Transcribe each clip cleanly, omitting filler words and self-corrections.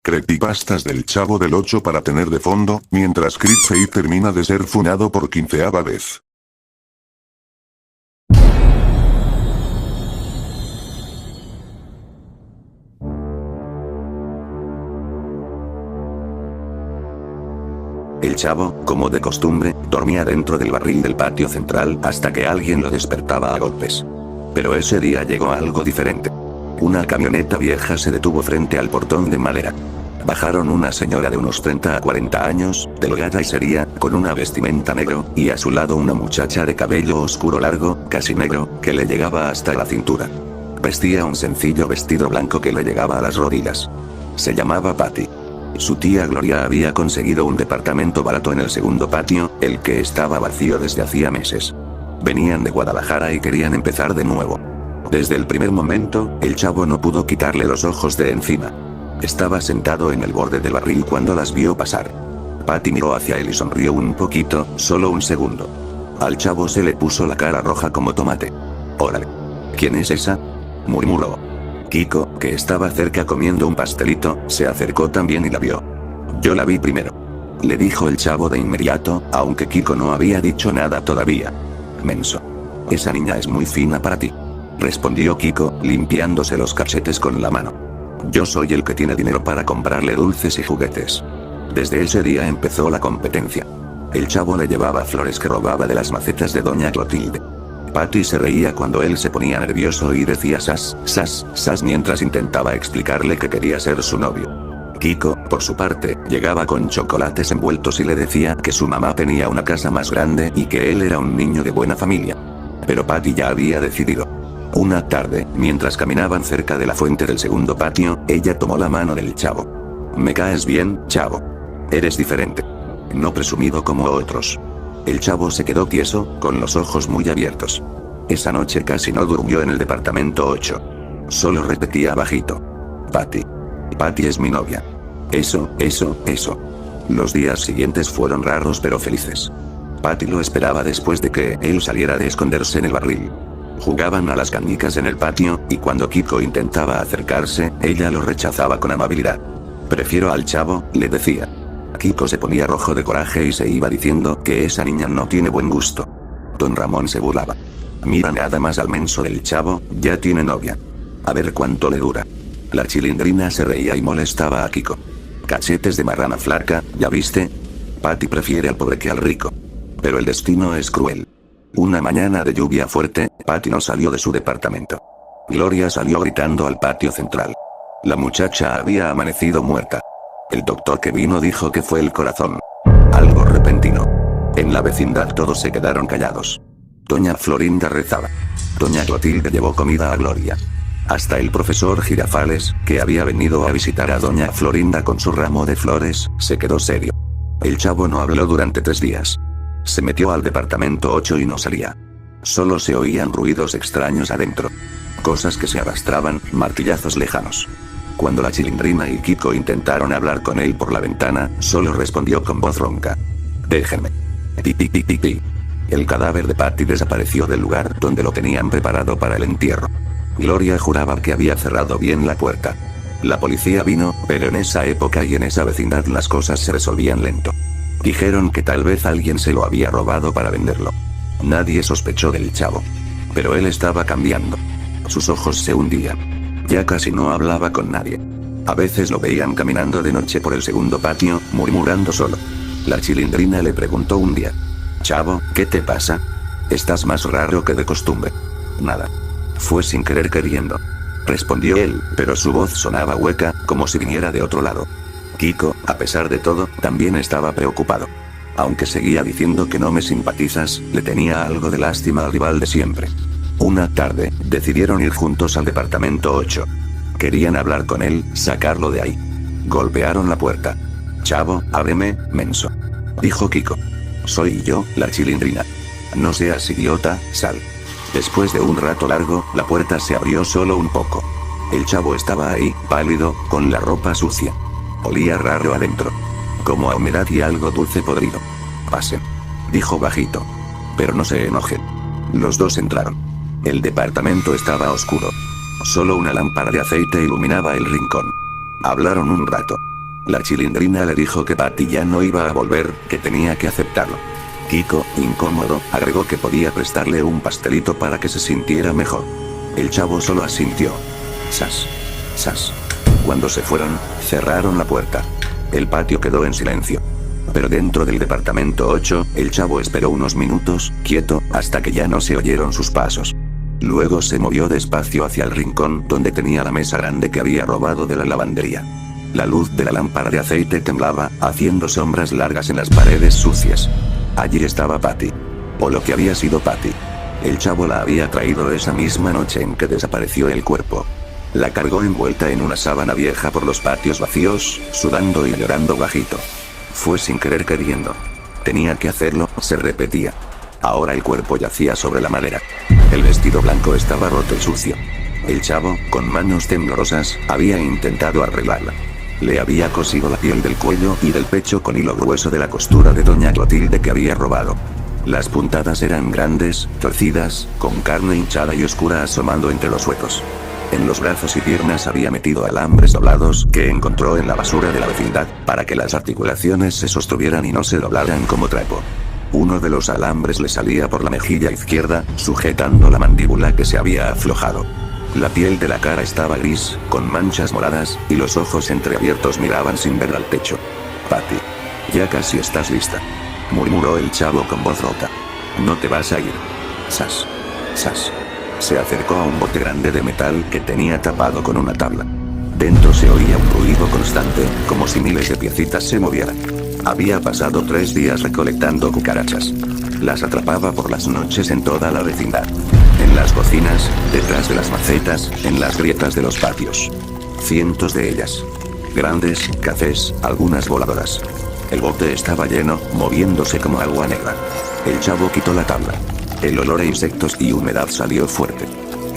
Creepypastas del Chavo del 8 para tener de fondo, mientras Creepsey termina de ser funado por 15ª vez. El Chavo, como de costumbre, dormía dentro del barril del patio central hasta que alguien lo despertaba a golpes. Pero ese día llegó algo diferente. Una camioneta vieja se detuvo frente al portón de madera. Bajaron una señora de unos 30 a 40 años, delgada y seria, con una vestimenta negro, y a su lado una muchacha de cabello oscuro largo, casi negro, que le llegaba hasta la cintura. Vestía un sencillo vestido blanco que le llegaba a las rodillas. Se llamaba Patty. Su tía Gloria había conseguido un departamento barato en el segundo patio, el que estaba vacío desde hacía meses. Venían de Guadalajara y querían empezar de nuevo. Desde el primer momento, el Chavo no pudo quitarle los ojos de encima. Estaba sentado en el borde del barril cuando las vio pasar. Patty miró hacia él y sonrió un poquito, solo un segundo. Al Chavo se le puso la cara roja como tomate. «Órale. ¿Quién es esa?», murmuró. Kiko, que estaba cerca comiendo un pastelito, se acercó también y la vio. «Yo la vi primero», le dijo el Chavo de inmediato, aunque Kiko no había dicho nada todavía. «Menso. Esa niña es muy fina para ti», respondió Kiko, limpiándose los cachetes con la mano. «Yo soy el que tiene dinero para comprarle dulces y juguetes». Desde ese día empezó la competencia. El Chavo le llevaba flores que robaba de las macetas de doña Clotilde. Patty se reía cuando él se ponía nervioso y decía sas, sas, sas mientras intentaba explicarle que quería ser su novio. Kiko, por su parte, llegaba con chocolates envueltos y le decía que su mamá tenía una casa más grande y que él era un niño de buena familia. Pero Patty ya había decidido. Una tarde, mientras caminaban cerca de la fuente del segundo patio, ella tomó la mano del Chavo. «Me caes bien, Chavo. Eres diferente. No presumido como otros». El Chavo se quedó tieso, con los ojos muy abiertos. Esa noche casi no durmió en el departamento 8. Solo repetía bajito: «Patty. Patty es mi novia». Eso. Los días siguientes fueron raros pero felices. Patty lo esperaba después de que él saliera de esconderse en el barril. Jugaban a las canicas en el patio, y cuando Kiko intentaba acercarse, ella lo rechazaba con amabilidad. «Prefiero al Chavo», le decía. Kiko se ponía rojo de coraje y se iba diciendo que esa niña no tiene buen gusto. Don Ramón se burlaba. «Mira nada más al menso del Chavo, ya tiene novia. A ver cuánto le dura». La Chilindrina se reía y molestaba a Kiko. «Cachetes de marrana flaca, ¿ya viste? Patty prefiere al pobre que al rico. Pero el destino es cruel». Una mañana de lluvia fuerte, Patty no salió de su departamento. Gloria salió gritando al patio central. La muchacha había amanecido muerta. El doctor que vino dijo que fue el corazón. Algo repentino. En la vecindad todos se quedaron callados. Doña Florinda rezaba. Doña Clotilde llevó comida a Gloria. Hasta el profesor Girafales, que había venido a visitar a doña Florinda con su ramo de flores, se quedó serio. El Chavo no habló durante 3 días. Se metió al departamento 8 y no salía. Solo se oían ruidos extraños adentro. Cosas que se arrastraban, martillazos lejanos. Cuando la Chilindrina y Kiko intentaron hablar con él por la ventana, solo respondió con voz ronca: «Déjenme». Pi, pi, pi, pi, pi. El cadáver de Patty desapareció del lugar donde lo tenían preparado para el entierro. Gloria juraba que había cerrado bien la puerta. La policía vino, pero en esa época y en esa vecindad las cosas se resolvían lento. Dijeron que tal vez alguien se lo había robado para venderlo. Nadie sospechó del Chavo. Pero él estaba cambiando. Sus ojos se hundían. Ya casi no hablaba con nadie. A veces lo veían caminando de noche por el segundo patio, murmurando solo. La Chilindrina le preguntó un día: «Chavo, ¿qué te pasa? Estás más raro que de costumbre». «Nada. Fue sin querer queriendo», respondió él, pero su voz sonaba hueca, como si viniera de otro lado. Kiko, a pesar de todo, también estaba preocupado. Aunque seguía diciendo que no me simpatizas, le tenía algo de lástima al rival de siempre. Una tarde, decidieron ir juntos al departamento 8. Querían hablar con él, sacarlo de ahí. Golpearon la puerta. «Chavo, ábreme, menso», dijo Kiko. «Soy yo, la Chilindrina». «No seas idiota, sal». Después de un rato largo, la puerta se abrió solo un poco. El Chavo estaba ahí, pálido, con la ropa sucia. Olía raro adentro. Como a humedad y algo dulce podrido. «Pasen», dijo bajito. «Pero no se enojen». Los dos entraron. El departamento estaba oscuro. Solo una lámpara de aceite iluminaba el rincón. Hablaron un rato. La Chilindrina le dijo que Patty ya no iba a volver, que tenía que aceptarlo. Kiko, incómodo, agregó que podía prestarle un pastelito para que se sintiera mejor. El chavo solo asintió. Sas. Sas. Cuando se fueron, cerraron la puerta. El patio quedó en silencio. Pero dentro del departamento 8, el chavo esperó unos minutos, quieto, hasta que ya no se oyeron sus pasos. Luego se movió despacio hacia el rincón donde tenía la mesa grande que había robado de la lavandería. La luz de la lámpara de aceite temblaba, haciendo sombras largas en las paredes sucias. Allí estaba Patty. O lo que había sido Patty. El chavo la había traído esa misma noche en que desapareció el cuerpo. La cargó envuelta en una sábana vieja por los patios vacíos, sudando y llorando bajito. Fue sin querer queriendo. Tenía que hacerlo, se repetía. Ahora el cuerpo yacía sobre la madera. El vestido blanco estaba roto y sucio. El chavo, con manos temblorosas, había intentado arreglarla. Le había cosido la piel del cuello y del pecho con hilo grueso de la costura de doña Clotilde que había robado. Las puntadas eran grandes, torcidas, con carne hinchada y oscura asomando entre los huecos. En los brazos y piernas había metido alambres doblados que encontró en la basura de la vecindad, para que las articulaciones se sostuvieran y no se doblaran como trapo. Uno de los alambres le salía por la mejilla izquierda, sujetando la mandíbula que se había aflojado. La piel de la cara estaba gris, con manchas moradas, y los ojos entreabiertos miraban sin ver al techo. Patty. Ya casi estás lista. Murmuró el chavo con voz rota. No te vas a ir. Sas. Sas. Se acercó a un bote grande de metal que tenía tapado con una tabla. Dentro se oía un ruido constante, como si miles de piecitas se movieran. Había pasado 3 días recolectando cucarachas. Las atrapaba por las noches en toda la vecindad. En las cocinas, detrás de las macetas, en las grietas de los patios. Cientos de ellas. Grandes, cafés, algunas voladoras. El bote estaba lleno, moviéndose como agua negra. El chavo quitó la tabla. El olor a insectos y humedad salió fuerte.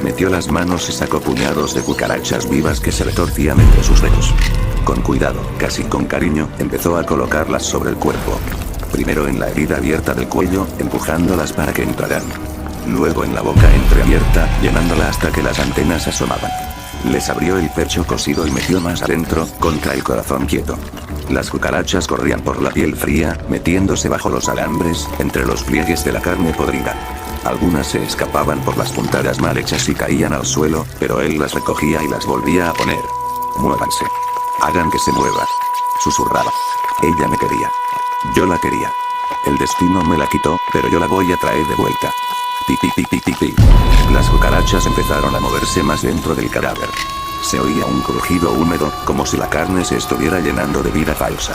Metió las manos y sacó puñados de cucarachas vivas que se retorcían entre sus dedos. Con cuidado, casi con cariño, empezó a colocarlas sobre el cuerpo. Primero en la herida abierta del cuello, empujándolas para que entraran. Luego en la boca entreabierta, llenándola hasta que las antenas asomaban. Les abrió el pecho cosido y metió más adentro, contra el corazón quieto. Las cucarachas corrían por la piel fría, metiéndose bajo los alambres, entre los pliegues de la carne podrida. Algunas se escapaban por las puntadas mal hechas y caían al suelo, pero él las recogía y las volvía a poner. Muévanse. Hagan que se mueva. Susurraba. Ella me quería. Yo la quería. El destino me la quitó, pero yo la voy a traer de vuelta. Pi pi pi pi pi pi. Las cucarachas empezaron a moverse más dentro del cadáver. Se oía un crujido húmedo, como si la carne se estuviera llenando de vida falsa.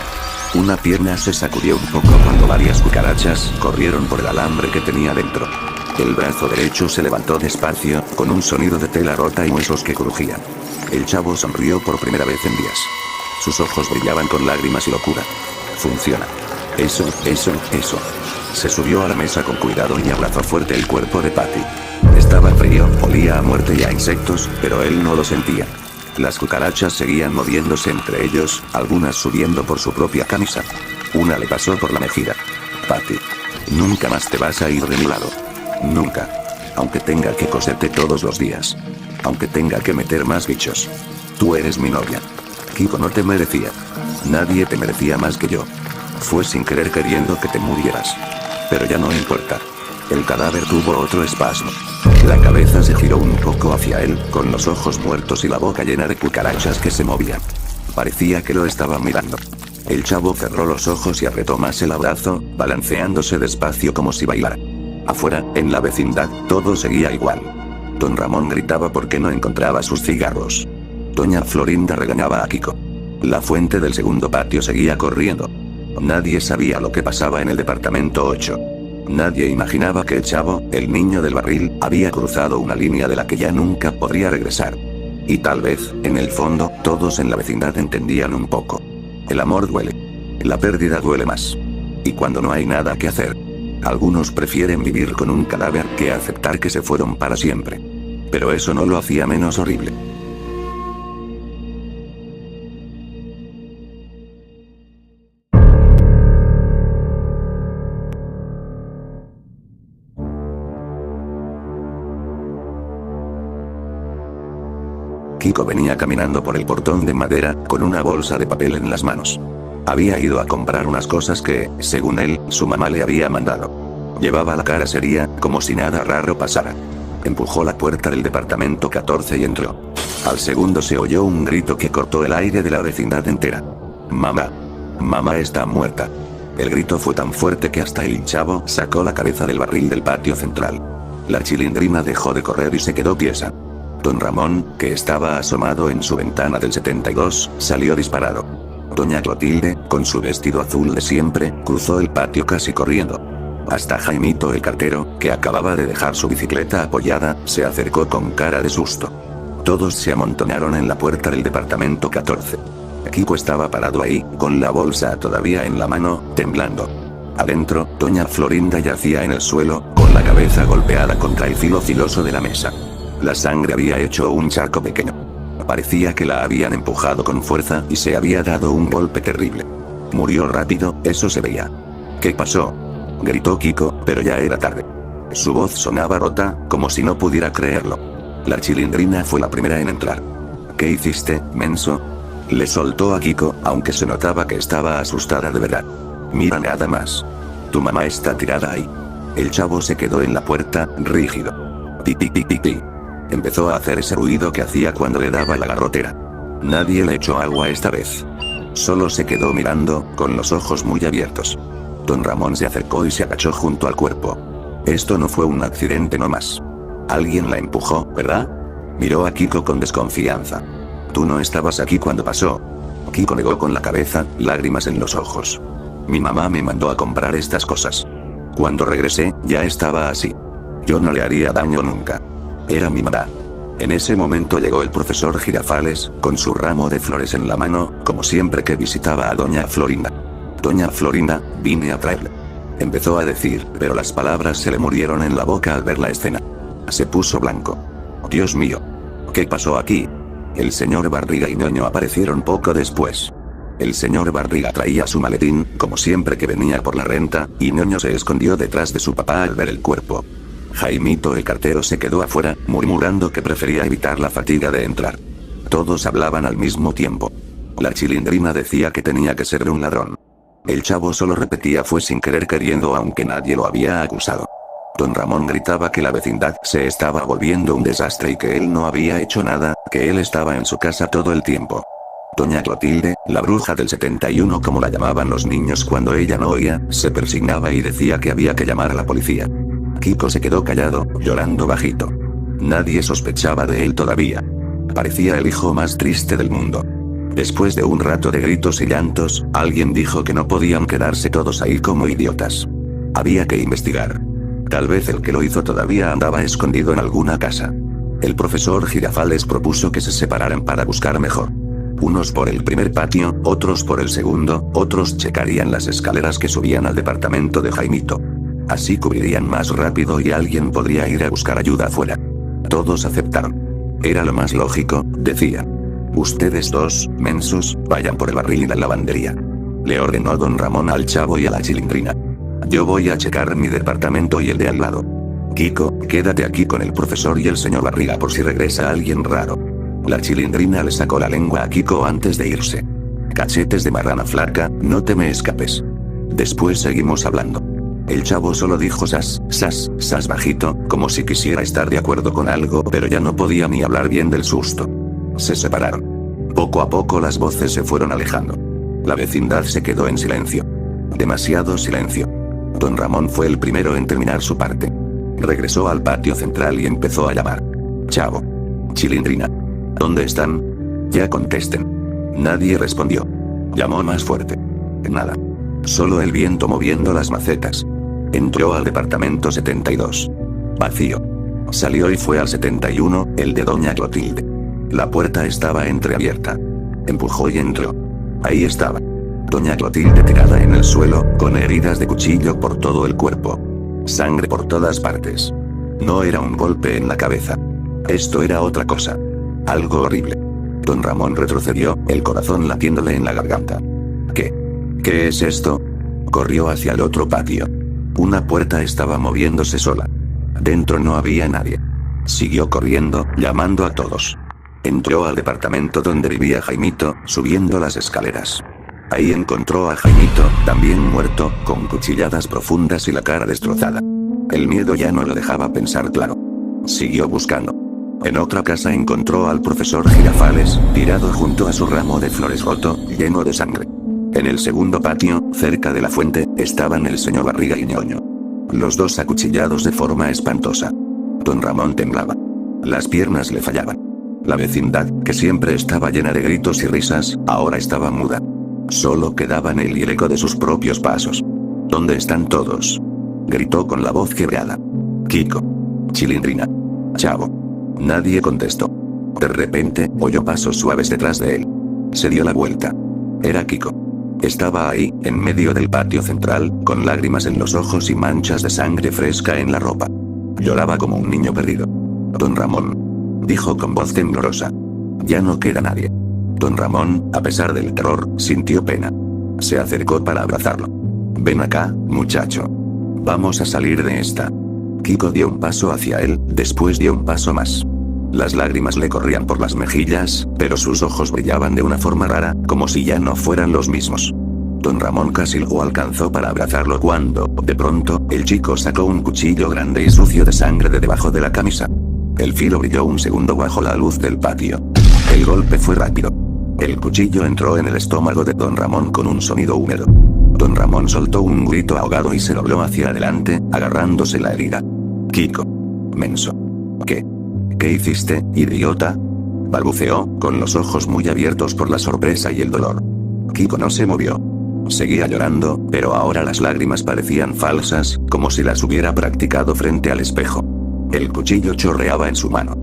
Una pierna se sacudió un poco cuando varias cucarachas corrieron por el alambre que tenía dentro. El brazo derecho se levantó despacio, con un sonido de tela rota y huesos que crujían. El chavo sonrió por primera vez en días. Sus ojos brillaban con lágrimas y locura. Funciona. Eso. Se subió a la mesa con cuidado y abrazó fuerte el cuerpo de Patty. Estaba frío, olía a muerte y a insectos, pero él no lo sentía. Las cucarachas seguían moviéndose entre ellos, algunas subiendo por su propia camisa. Una le pasó por la mejilla. Patty. Nunca más te vas a ir de mi lado. Nunca. Aunque tenga que coserte todos los días. Aunque tenga que meter más bichos. Tú eres mi novia. Kiko no te merecía. Nadie te merecía más que yo. Fue sin querer queriendo que te murieras. Pero ya no importa. El cadáver tuvo otro espasmo. La cabeza se giró un poco hacia él, con los ojos muertos y la boca llena de cucarachas que se movían. Parecía que lo estaba mirando. El chavo cerró los ojos y apretó más el abrazo, balanceándose despacio como si bailara. Afuera, en la vecindad, todo seguía igual. Don Ramón gritaba porque no encontraba sus cigarros. Doña Florinda regañaba a Kiko. La fuente del segundo patio seguía corriendo. Nadie sabía lo que pasaba en el departamento 8. Nadie imaginaba que el chavo, el niño del barril, había cruzado una línea de la que ya nunca podría regresar. Y tal vez, en el fondo, todos en la vecindad entendían un poco. El amor duele. La pérdida duele más. Y cuando no hay nada que hacer, algunos prefieren vivir con un cadáver que aceptar que se fueron para siempre. Pero eso no lo hacía menos horrible. Kiko venía caminando por el portón de madera, con una bolsa de papel en las manos. Había ido a comprar unas cosas que, según él, su mamá le había mandado. Llevaba la cara seria, como si nada raro pasara. Empujó la puerta del departamento 14 y entró. Al segundo se oyó un grito que cortó el aire de la vecindad entera. «Mamá. Mamá está muerta». El grito fue tan fuerte que hasta el chavo sacó la cabeza del barril del patio central. La Chilindrina dejó de correr y se quedó tiesa. Don Ramón, que estaba asomado en su ventana del 72, salió disparado. Doña Clotilde, con su vestido azul de siempre, cruzó el patio casi corriendo. Hasta Jaimito el cartero, que acababa de dejar su bicicleta apoyada, se acercó con cara de susto. Todos se amontonaron en la puerta del departamento 14. Kiko estaba parado ahí, con la bolsa todavía en la mano, temblando. Adentro, doña Florinda yacía en el suelo, con la cabeza golpeada contra el filo filoso de la mesa. La sangre había hecho un charco pequeño. Parecía que la habían empujado con fuerza y se había dado un golpe terrible. Murió rápido, eso se veía. ¿Qué pasó?, gritó Kiko, pero ya era tarde. Su voz sonaba rota, como si no pudiera creerlo. La Chilindrina fue la primera en entrar. ¿Qué hiciste, menso?, le soltó a Kiko, aunque se notaba que estaba asustada de verdad. Mira nada más. Tu mamá está tirada ahí. El chavo se quedó en la puerta, rígido. Ti ti ti ti ti. Empezó a hacer ese ruido que hacía cuando le daba la garrotera. Nadie le echó agua esta vez. Solo se quedó mirando, con los ojos muy abiertos. Don Ramón se acercó y se agachó junto al cuerpo. Esto no fue un accidente nomás. Alguien la empujó, ¿verdad? Miró a Kiko con desconfianza. Tú no estabas aquí cuando pasó. Kiko negó con la cabeza, lágrimas en los ojos. Mi mamá me mandó a comprar estas cosas. Cuando regresé, ya estaba así. Yo no le haría daño nunca. Era mi mamá. En ese momento llegó el profesor Girafales, con su ramo de flores en la mano, como siempre que visitaba a doña Florinda. Doña Florinda, vine a traerle. Empezó a decir, pero las palabras se le murieron en la boca al ver la escena. Se puso blanco. Dios mío. ¿Qué pasó aquí? El señor Barriga y Ñoño aparecieron poco después. El señor Barriga traía su maletín, como siempre que venía por la renta, y Ñoño se escondió detrás de su papá al ver el cuerpo. Jaimito el cartero se quedó afuera, murmurando que prefería evitar la fatiga de entrar. Todos hablaban al mismo tiempo. La Chilindrina decía que tenía que ser un ladrón. El chavo solo repetía fue sin querer queriendo aunque nadie lo había acusado. Don Ramón gritaba que la vecindad se estaba volviendo un desastre y que él no había hecho nada, que él estaba en su casa todo el tiempo. Doña Clotilde, la bruja del 71 como la llamaban los niños cuando ella no oía, se persignaba y decía que había que llamar a la policía. Kiko se quedó callado, llorando bajito. Nadie sospechaba de él todavía. Parecía el hijo más triste del mundo. Después de un rato de gritos y llantos, alguien dijo que no podían quedarse todos ahí como idiotas. Había que investigar. Tal vez el que lo hizo todavía andaba escondido en alguna casa. El profesor Girafales propuso que se separaran para buscar mejor. Unos por el primer patio, otros por el segundo, otros checarían las escaleras que subían al departamento de Jaimito. Así cubrirían más rápido y alguien podría ir a buscar ayuda afuera. Todos aceptaron. Era lo más lógico, decía. Ustedes dos, mensos, vayan por el barril y la lavandería. Le ordenó don Ramón al chavo y a la Chilindrina. Yo voy a checar mi departamento y el de al lado. Kiko, quédate aquí con el profesor y el señor Barriga por si regresa alguien raro. La Chilindrina le sacó la lengua a Kiko antes de irse. Cachetes de marrana flaca, no te me escapes. Después seguimos hablando. El chavo solo dijo sas, sas, sas bajito, como si quisiera estar de acuerdo con algo, pero ya no podía ni hablar bien del susto. Se separaron. Poco a poco las voces se fueron alejando. La vecindad se quedó en silencio. Demasiado silencio. Don Ramón fue el primero en terminar su parte. Regresó al patio central y empezó a llamar. Chavo. Chilindrina. ¿Dónde están? Ya contesten. Nadie respondió. Llamó más fuerte. Nada. Solo el viento moviendo las macetas. Entró al departamento 72. Vacío. Salió y fue al 71, el de doña Clotilde. La puerta estaba entreabierta. Empujó y entró. Ahí estaba. Doña Clotilde tirada en el suelo, con heridas de cuchillo por todo el cuerpo. Sangre por todas partes. No era un golpe en la cabeza. Esto era otra cosa. Algo horrible. Don Ramón retrocedió, el corazón latiéndole en la garganta. ¿Qué es esto? Corrió hacia el otro patio. Una puerta estaba moviéndose sola. Dentro no había nadie. Siguió corriendo, llamando a todos. Entró al departamento donde vivía Jaimito, subiendo las escaleras. Ahí encontró a Jaimito, también muerto, con cuchilladas profundas y la cara destrozada. El miedo ya no lo dejaba pensar claro. Siguió buscando. En otra casa encontró al profesor Girafales, tirado junto a su ramo de flores roto, lleno de sangre. En el segundo patio, cerca de la fuente, estaban el señor Barriga y Ñoño. Los dos acuchillados de forma espantosa. Don Ramón temblaba. Las piernas le fallaban. La vecindad, que siempre estaba llena de gritos y risas, ahora estaba muda. Solo quedaban él y el eco de sus propios pasos. ¿Dónde están todos?, gritó con la voz quebrada. Kiko. Chilindrina. Chavo. Nadie contestó. De repente, oyó pasos suaves detrás de él. Se dio la vuelta. Era Kiko. Estaba ahí, en medio del patio central, con lágrimas en los ojos y manchas de sangre fresca en la ropa. Lloraba como un niño perdido. Don Ramón, dijo con voz temblorosa. Ya no queda nadie. Don Ramón, a pesar del terror, sintió pena. Se acercó para abrazarlo. Ven acá, muchacho. Vamos a salir de esta. Kiko dio un paso hacia él, después dio un paso más. Las lágrimas le corrían por las mejillas, pero sus ojos brillaban de una forma rara, como si ya no fueran los mismos. Don Ramón casi lo alcanzó para abrazarlo cuando, de pronto, el chico sacó un cuchillo grande y sucio de sangre de debajo de la camisa. El filo brilló un segundo bajo la luz del patio. El golpe fue rápido. El cuchillo entró en el estómago de Don Ramón con un sonido húmedo. Don Ramón soltó un grito ahogado y se dobló hacia adelante, agarrándose la herida. Kiko. Menso. ¿Qué hiciste, idiota?, balbuceó, con los ojos muy abiertos por la sorpresa y el dolor. Kiko no se movió. Seguía llorando, pero ahora las lágrimas parecían falsas, como si las hubiera practicado frente al espejo. El cuchillo chorreaba en su mano.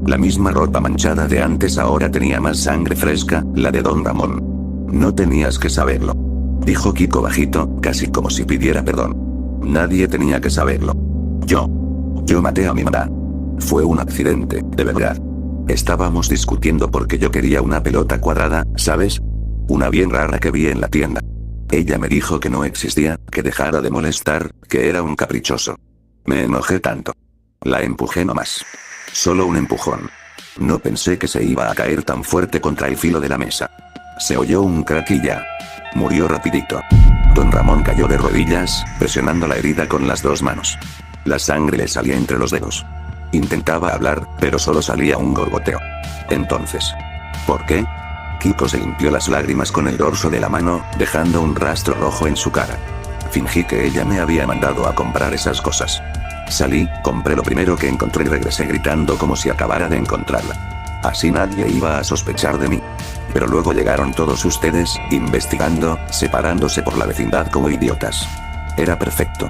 La misma ropa manchada de antes ahora tenía más sangre fresca, la de Don Ramón. No tenías que saberlo, dijo Kiko bajito, casi como si pidiera perdón. Nadie tenía que saberlo. Yo maté a mi mamá. Fue un accidente, de verdad. Estábamos discutiendo porque yo quería una pelota cuadrada, ¿sabes? Una bien rara que vi en la tienda. Ella me dijo que no existía, que dejara de molestar, que era un caprichoso. Me enojé tanto. La empujé nomás. Solo un empujón. No pensé que se iba a caer tan fuerte contra el filo de la mesa. Se oyó un crack y ya. Murió rapidito. Don Ramón cayó de rodillas, presionando la herida con las dos manos. La sangre le salía entre los dedos. Intentaba hablar, pero solo salía un gorgoteo. Entonces, ¿por qué? Kiko se limpió las lágrimas con el dorso de la mano, dejando un rastro rojo en su cara. Fingí que ella me había mandado a comprar esas cosas. Salí, compré lo primero que encontré y regresé gritando como si acabara de encontrarla. Así nadie iba a sospechar de mí. Pero luego llegaron todos ustedes, investigando, separándose por la vecindad como idiotas. Era perfecto.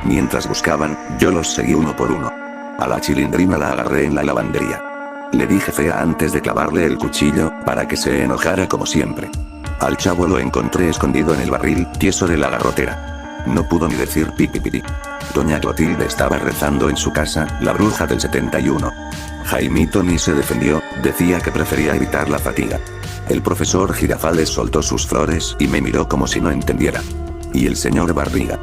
Mientras buscaban, yo los seguí uno por uno. A la Chilindrina la agarré en la lavandería. Le dije fea antes de clavarle el cuchillo, para que se enojara como siempre. Al chavo lo encontré escondido en el barril tieso de la garrotera. No pudo ni decir pipipiri. Doña Clotilde estaba rezando en su casa, la bruja del 71. Jaimito ni se defendió, decía que prefería evitar la fatiga. El profesor Girafales soltó sus flores y me miró como si no entendiera. Y el señor Barriga.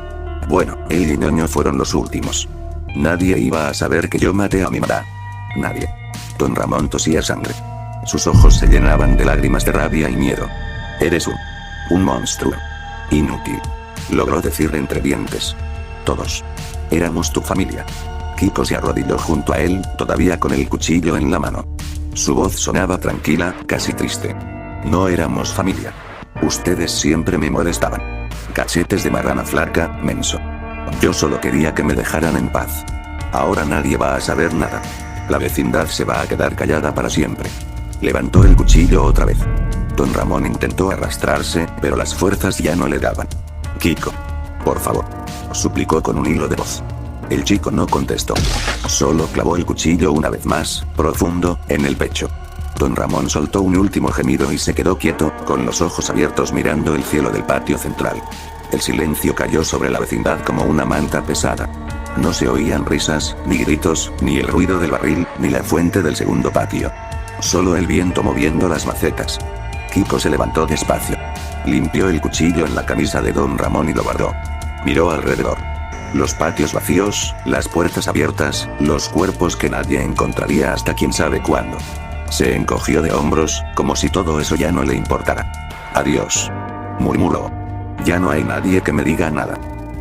Bueno, él y Ñoño fueron los últimos. Nadie iba a saber que yo maté a mi mamá. Nadie. Don Ramón tosía sangre. Sus ojos se llenaban de lágrimas de rabia y miedo. Eres un monstruo. Inútil. Logró decir entre dientes. Todos. Éramos tu familia. Kiko se arrodilló junto a él, todavía con el cuchillo en la mano. Su voz sonaba tranquila, casi triste. No éramos familia. Ustedes siempre me molestaban. Cachetes de marrana flaca, menso. Yo solo quería que me dejaran en paz. Ahora nadie va a saber nada. La vecindad se va a quedar callada para siempre. Levantó el cuchillo otra vez. Don Ramón intentó arrastrarse, pero las fuerzas ya no le daban. Kiko. Por favor. Suplicó con un hilo de voz. El chico no contestó. Solo clavó el cuchillo una vez más, profundo, en el pecho. Don Ramón soltó un último gemido y se quedó quieto, con los ojos abiertos mirando el cielo del patio central. El silencio cayó sobre la vecindad como una manta pesada. No se oían risas, ni gritos, ni el ruido del barril, ni la fuente del segundo patio. Solo el viento moviendo las macetas. Kiko se levantó despacio. Limpió el cuchillo en la camisa de Don Ramón y lo guardó. Miró alrededor. Los patios vacíos, las puertas abiertas, los cuerpos que nadie encontraría hasta quién sabe cuándo. Se encogió de hombros, como si todo eso ya no le importara. Adiós, murmuró. Ya no hay nadie que me diga nada.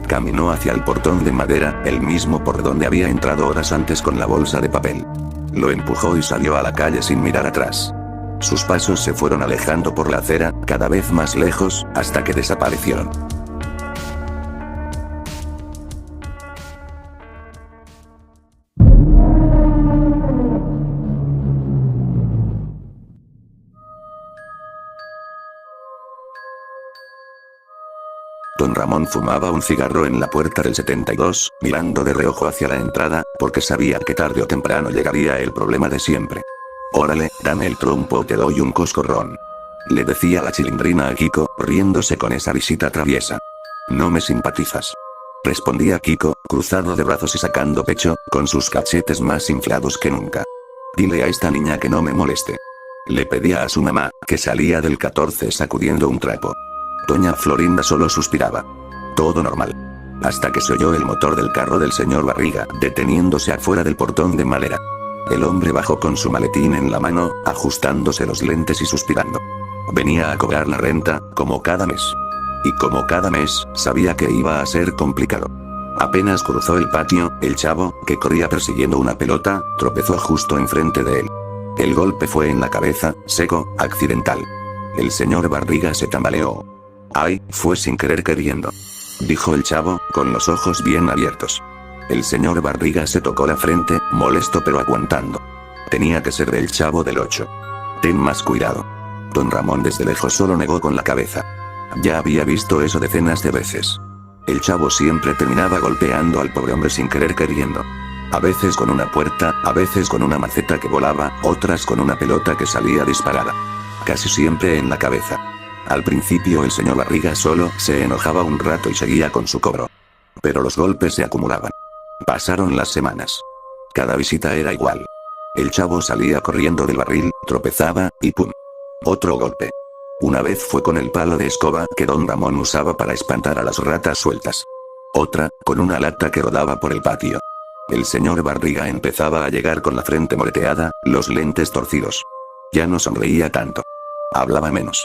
Caminó hacia el portón de madera, el mismo por donde había entrado horas antes con la bolsa de papel. Lo empujó y salió a la calle sin mirar atrás. Sus pasos se fueron alejando por la acera, cada vez más lejos, hasta que desaparecieron. Don Ramón fumaba un cigarro en la puerta del 72, mirando de reojo hacia la entrada, porque sabía que tarde o temprano llegaría el problema de siempre. Órale, dame el trompo o te doy un coscorrón. Le decía la chilindrina a Kiko, riéndose con esa risita traviesa. No me simpatizas. Respondía Kiko, cruzado de brazos y sacando pecho, con sus cachetes más inflados que nunca. Dile a esta niña que no me moleste. Le pedía a su mamá, que salía del 14 sacudiendo un trapo. Doña Florinda solo suspiraba. Todo normal. Hasta que se oyó el motor del carro del señor Barriga, deteniéndose afuera del portón de madera. El hombre bajó con su maletín en la mano, ajustándose los lentes y suspirando. Venía a cobrar la renta, como cada mes. Y como cada mes, sabía que iba a ser complicado. Apenas cruzó el patio, el chavo, que corría persiguiendo una pelota, tropezó justo enfrente de él. El golpe fue en la cabeza, seco, accidental. El señor Barriga se tambaleó. Ay, fue sin querer queriendo, dijo el chavo, con los ojos bien abiertos. El señor Barriga se tocó la frente, molesto pero aguantando. Tenía que ser el chavo del 8. Ten más cuidado. Don Ramón desde lejos solo negó con la cabeza. Ya había visto eso decenas de veces. El chavo siempre terminaba golpeando al pobre hombre sin querer queriendo. A veces con una puerta, a veces con una maceta que volaba, otras con una pelota que salía disparada. Casi siempre en la cabeza. Al principio el señor Barriga solo se enojaba un rato y seguía con su cobro. Pero los golpes se acumulaban. Pasaron las semanas. Cada visita era igual. El chavo salía corriendo del barril, tropezaba, y ¡pum! Otro golpe. Una vez fue con el palo de escoba que don Ramón usaba para espantar a las ratas sueltas. Otra, con una lata que rodaba por el patio. El señor Barriga empezaba a llegar con la frente moreteada, los lentes torcidos. Ya no sonreía tanto. Hablaba menos.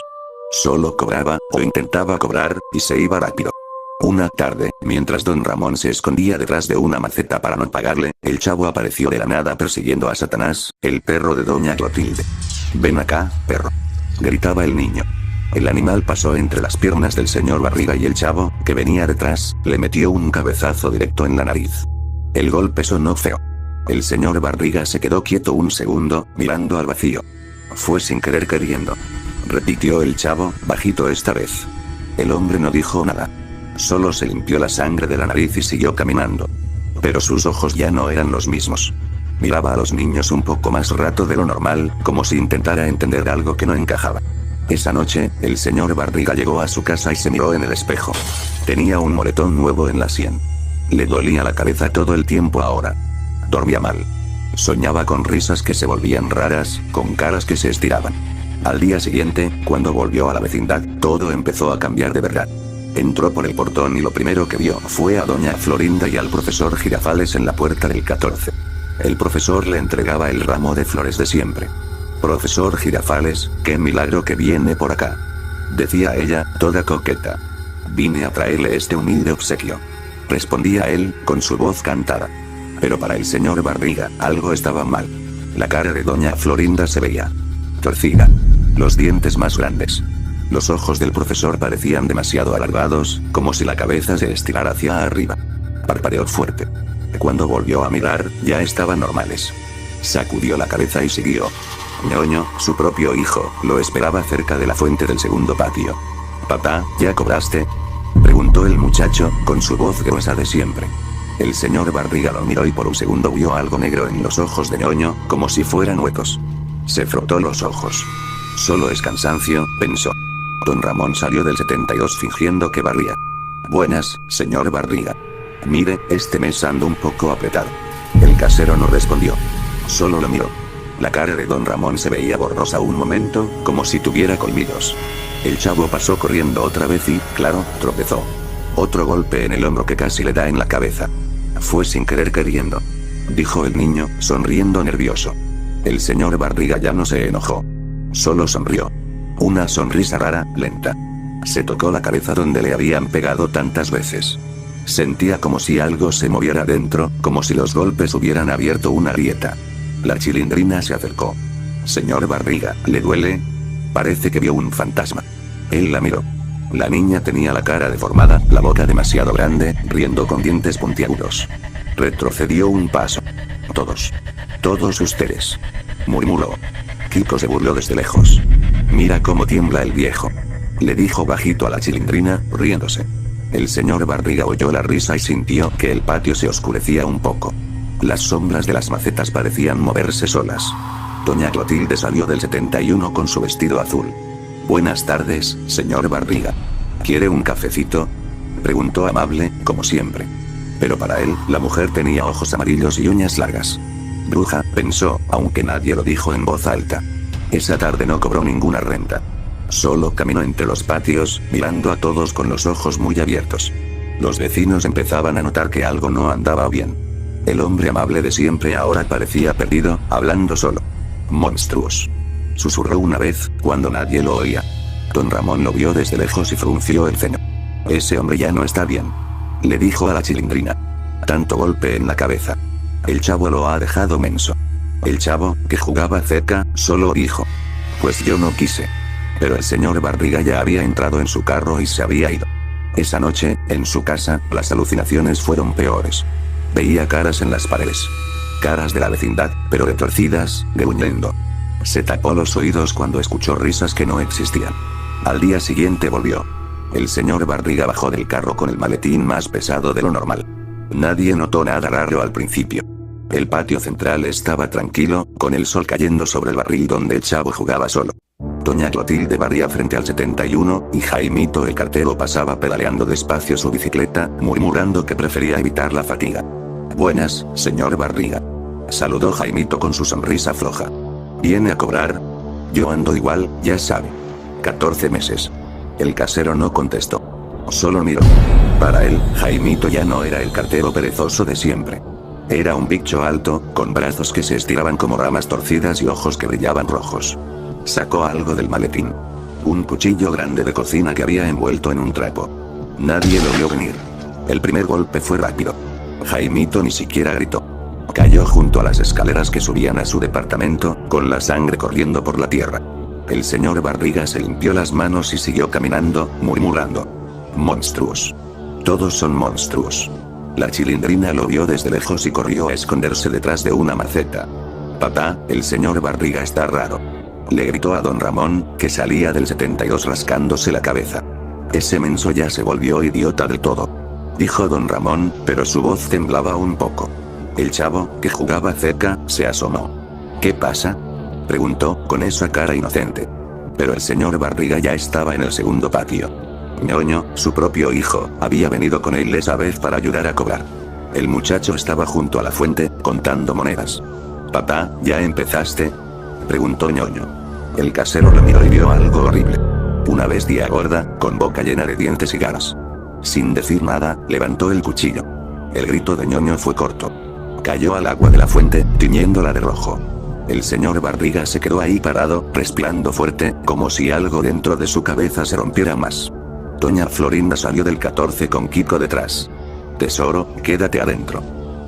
Solo cobraba, o intentaba cobrar, y se iba rápido. Una tarde, mientras don Ramón se escondía detrás de una maceta para no pagarle, el chavo apareció de la nada persiguiendo a Satanás, el perro de doña Clotilde. Ven acá, perro, gritaba el niño. El animal pasó entre las piernas del señor Barriga y el chavo, que venía detrás, le metió un cabezazo directo en la nariz. El golpe sonó feo. El señor Barriga se quedó quieto un segundo, mirando al vacío. Fue sin querer queriendo, repitió el chavo, bajito esta vez. El hombre no dijo nada. Solo se limpió la sangre de la nariz y siguió caminando. Pero sus ojos ya no eran los mismos. Miraba a los niños un poco más rato de lo normal, como si intentara entender algo que no encajaba. Esa noche, el señor Barriga llegó a su casa y se miró en el espejo. Tenía un moretón nuevo en la sien. Le dolía la cabeza todo el tiempo ahora. Dormía mal. Soñaba con risas que se volvían raras, con caras que se estiraban. Al día siguiente, cuando volvió a la vecindad, todo empezó a cambiar de verdad. Entró por el portón y lo primero que vio fue a doña Florinda y al profesor Girafales en la puerta del 14. El profesor le entregaba el ramo de flores de siempre. Profesor Girafales, qué milagro que viene por acá, decía ella, toda coqueta. Vine a traerle este humilde obsequio, respondía él, con su voz cantada. Pero para el señor Barriga, algo estaba mal. La cara de doña Florinda se veía torcida. Los dientes más grandes. Los ojos del profesor parecían demasiado alargados, como si la cabeza se estirara hacia arriba. Parpadeó fuerte. Cuando volvió a mirar, ya estaban normales. Sacudió la cabeza y siguió. Ñoño, su propio hijo, lo esperaba cerca de la fuente del segundo patio. «Papá, ¿ya cobraste?», preguntó el muchacho, con su voz gruesa de siempre. El señor Barriga lo miró y por un segundo vio algo negro en los ojos de Ñoño, como si fueran huecos. Se frotó los ojos. Solo es cansancio, pensó. Don Ramón salió del 72 fingiendo que barría. «Buenas, señor Barriga. Mire, este mes ando un poco apretado». El casero no respondió. Solo lo miró. La cara de don Ramón se veía borrosa un momento, como si tuviera colmillos. El chavo pasó corriendo otra vez y, claro, tropezó. Otro golpe en el hombro que casi le da en la cabeza. Fue sin querer queriendo, dijo el niño, sonriendo nervioso. El señor Barriga ya no se enojó. Solo sonrió. Una sonrisa rara, lenta. Se tocó la cabeza donde le habían pegado tantas veces. Sentía como si algo se moviera dentro, como si los golpes hubieran abierto una grieta. La Chilindrina se acercó. Señor Barriga, ¿le duele? Parece que vio un fantasma. Él la miró. La niña tenía la cara deformada, la boca demasiado grande, riendo con dientes puntiagudos. Retrocedió un paso. Todos ustedes, murmuró. Kiko se burló desde lejos. Mira cómo tiembla el viejo, le dijo bajito a la Chilindrina, riéndose. El señor Barriga oyó la risa y sintió que el patio se oscurecía un poco. Las sombras de las macetas parecían moverse solas. Doña Clotilde salió del 71 con su vestido azul. Buenas tardes, señor Barriga. ¿Quiere un cafecito?, preguntó amable, como siempre. Pero para él, la mujer tenía ojos amarillos y uñas largas. Bruja, pensó, aunque nadie lo dijo en voz alta. Esa tarde no cobró ninguna renta. Solo caminó entre los patios, mirando a todos con los ojos muy abiertos. Los vecinos empezaban a notar que algo no andaba bien. El hombre amable de siempre ahora parecía perdido, hablando solo. Monstruos, susurró una vez, cuando nadie lo oía. Don Ramón lo vio desde lejos y frunció el ceño. Ese hombre ya no está bien, le dijo a la Chilindrina. Tanto golpe en la cabeza. El chavo lo ha dejado menso. El chavo, que jugaba cerca, solo dijo: pues yo no quise. Pero el señor Barriga ya había entrado en su carro y se había ido. Esa noche, en su casa, las alucinaciones fueron peores. Veía caras en las paredes. Caras de la vecindad, pero retorcidas, gruñendo. Se tapó los oídos cuando escuchó risas que no existían. Al día siguiente volvió. El señor Barriga bajó del carro con el maletín más pesado de lo normal. Nadie notó nada raro al principio. El patio central estaba tranquilo, con el sol cayendo sobre el barril donde el chavo jugaba solo. Doña Clotilde barría frente al 71, y Jaimito el cartero pasaba pedaleando despacio su bicicleta, murmurando que prefería evitar la fatiga. Buenas, señor Barriga, saludó Jaimito con su sonrisa floja. ¿Viene a cobrar? Yo ando igual, ya sabe. 14 meses. El casero no contestó. Solo miró. Para él, Jaimito ya no era el cartero perezoso de siempre. Era un bicho alto, con brazos que se estiraban como ramas torcidas y ojos que brillaban rojos. Sacó algo del maletín. Un cuchillo grande de cocina que había envuelto en un trapo. Nadie lo vio venir. El primer golpe fue rápido. Jaimito ni siquiera gritó. Cayó junto a las escaleras que subían a su departamento, con la sangre corriendo por la tierra. El señor Barriga se limpió las manos y siguió caminando, murmurando: monstruos. Todos son monstruos. La Chilindrina lo vio desde lejos y corrió a esconderse detrás de una maceta. Papá, el señor Barriga está raro, le gritó a don Ramón, que salía del 72 rascándose la cabeza. Ese menso ya se volvió idiota del todo, dijo don Ramón, pero su voz temblaba un poco. El chavo, que jugaba cerca, se asomó. ¿Qué pasa?, preguntó, con esa cara inocente. Pero el señor Barriga ya estaba en el segundo patio. Ñoño, su propio hijo, había venido con él esa vez para ayudar a cobrar. El muchacho estaba junto a la fuente, contando monedas. Papá, ¿ya empezaste?, preguntó Ñoño. El casero lo miró y vio algo horrible. Una bestia gorda, con boca llena de dientes y garras. Sin decir nada, levantó el cuchillo. El grito de Ñoño fue corto. Cayó al agua de la fuente, tiñéndola de rojo. El señor Barriga se quedó ahí parado, respirando fuerte, como si algo dentro de su cabeza se rompiera más. Doña Florinda salió del 14 con Kiko detrás. Tesoro, quédate adentro,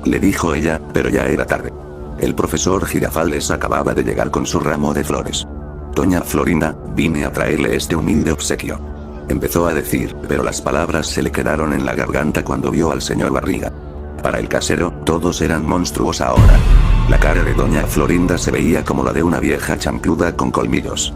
le dijo ella, pero ya era tarde. El profesor Girafales acababa de llegar con su ramo de flores. Doña Florinda, vine a traerle este humilde obsequio, empezó a decir, pero las palabras se le quedaron en la garganta cuando vio al señor Barriga. Para el casero, todos eran monstruos ahora. La cara de doña Florinda se veía como la de una vieja chancluda con colmillos.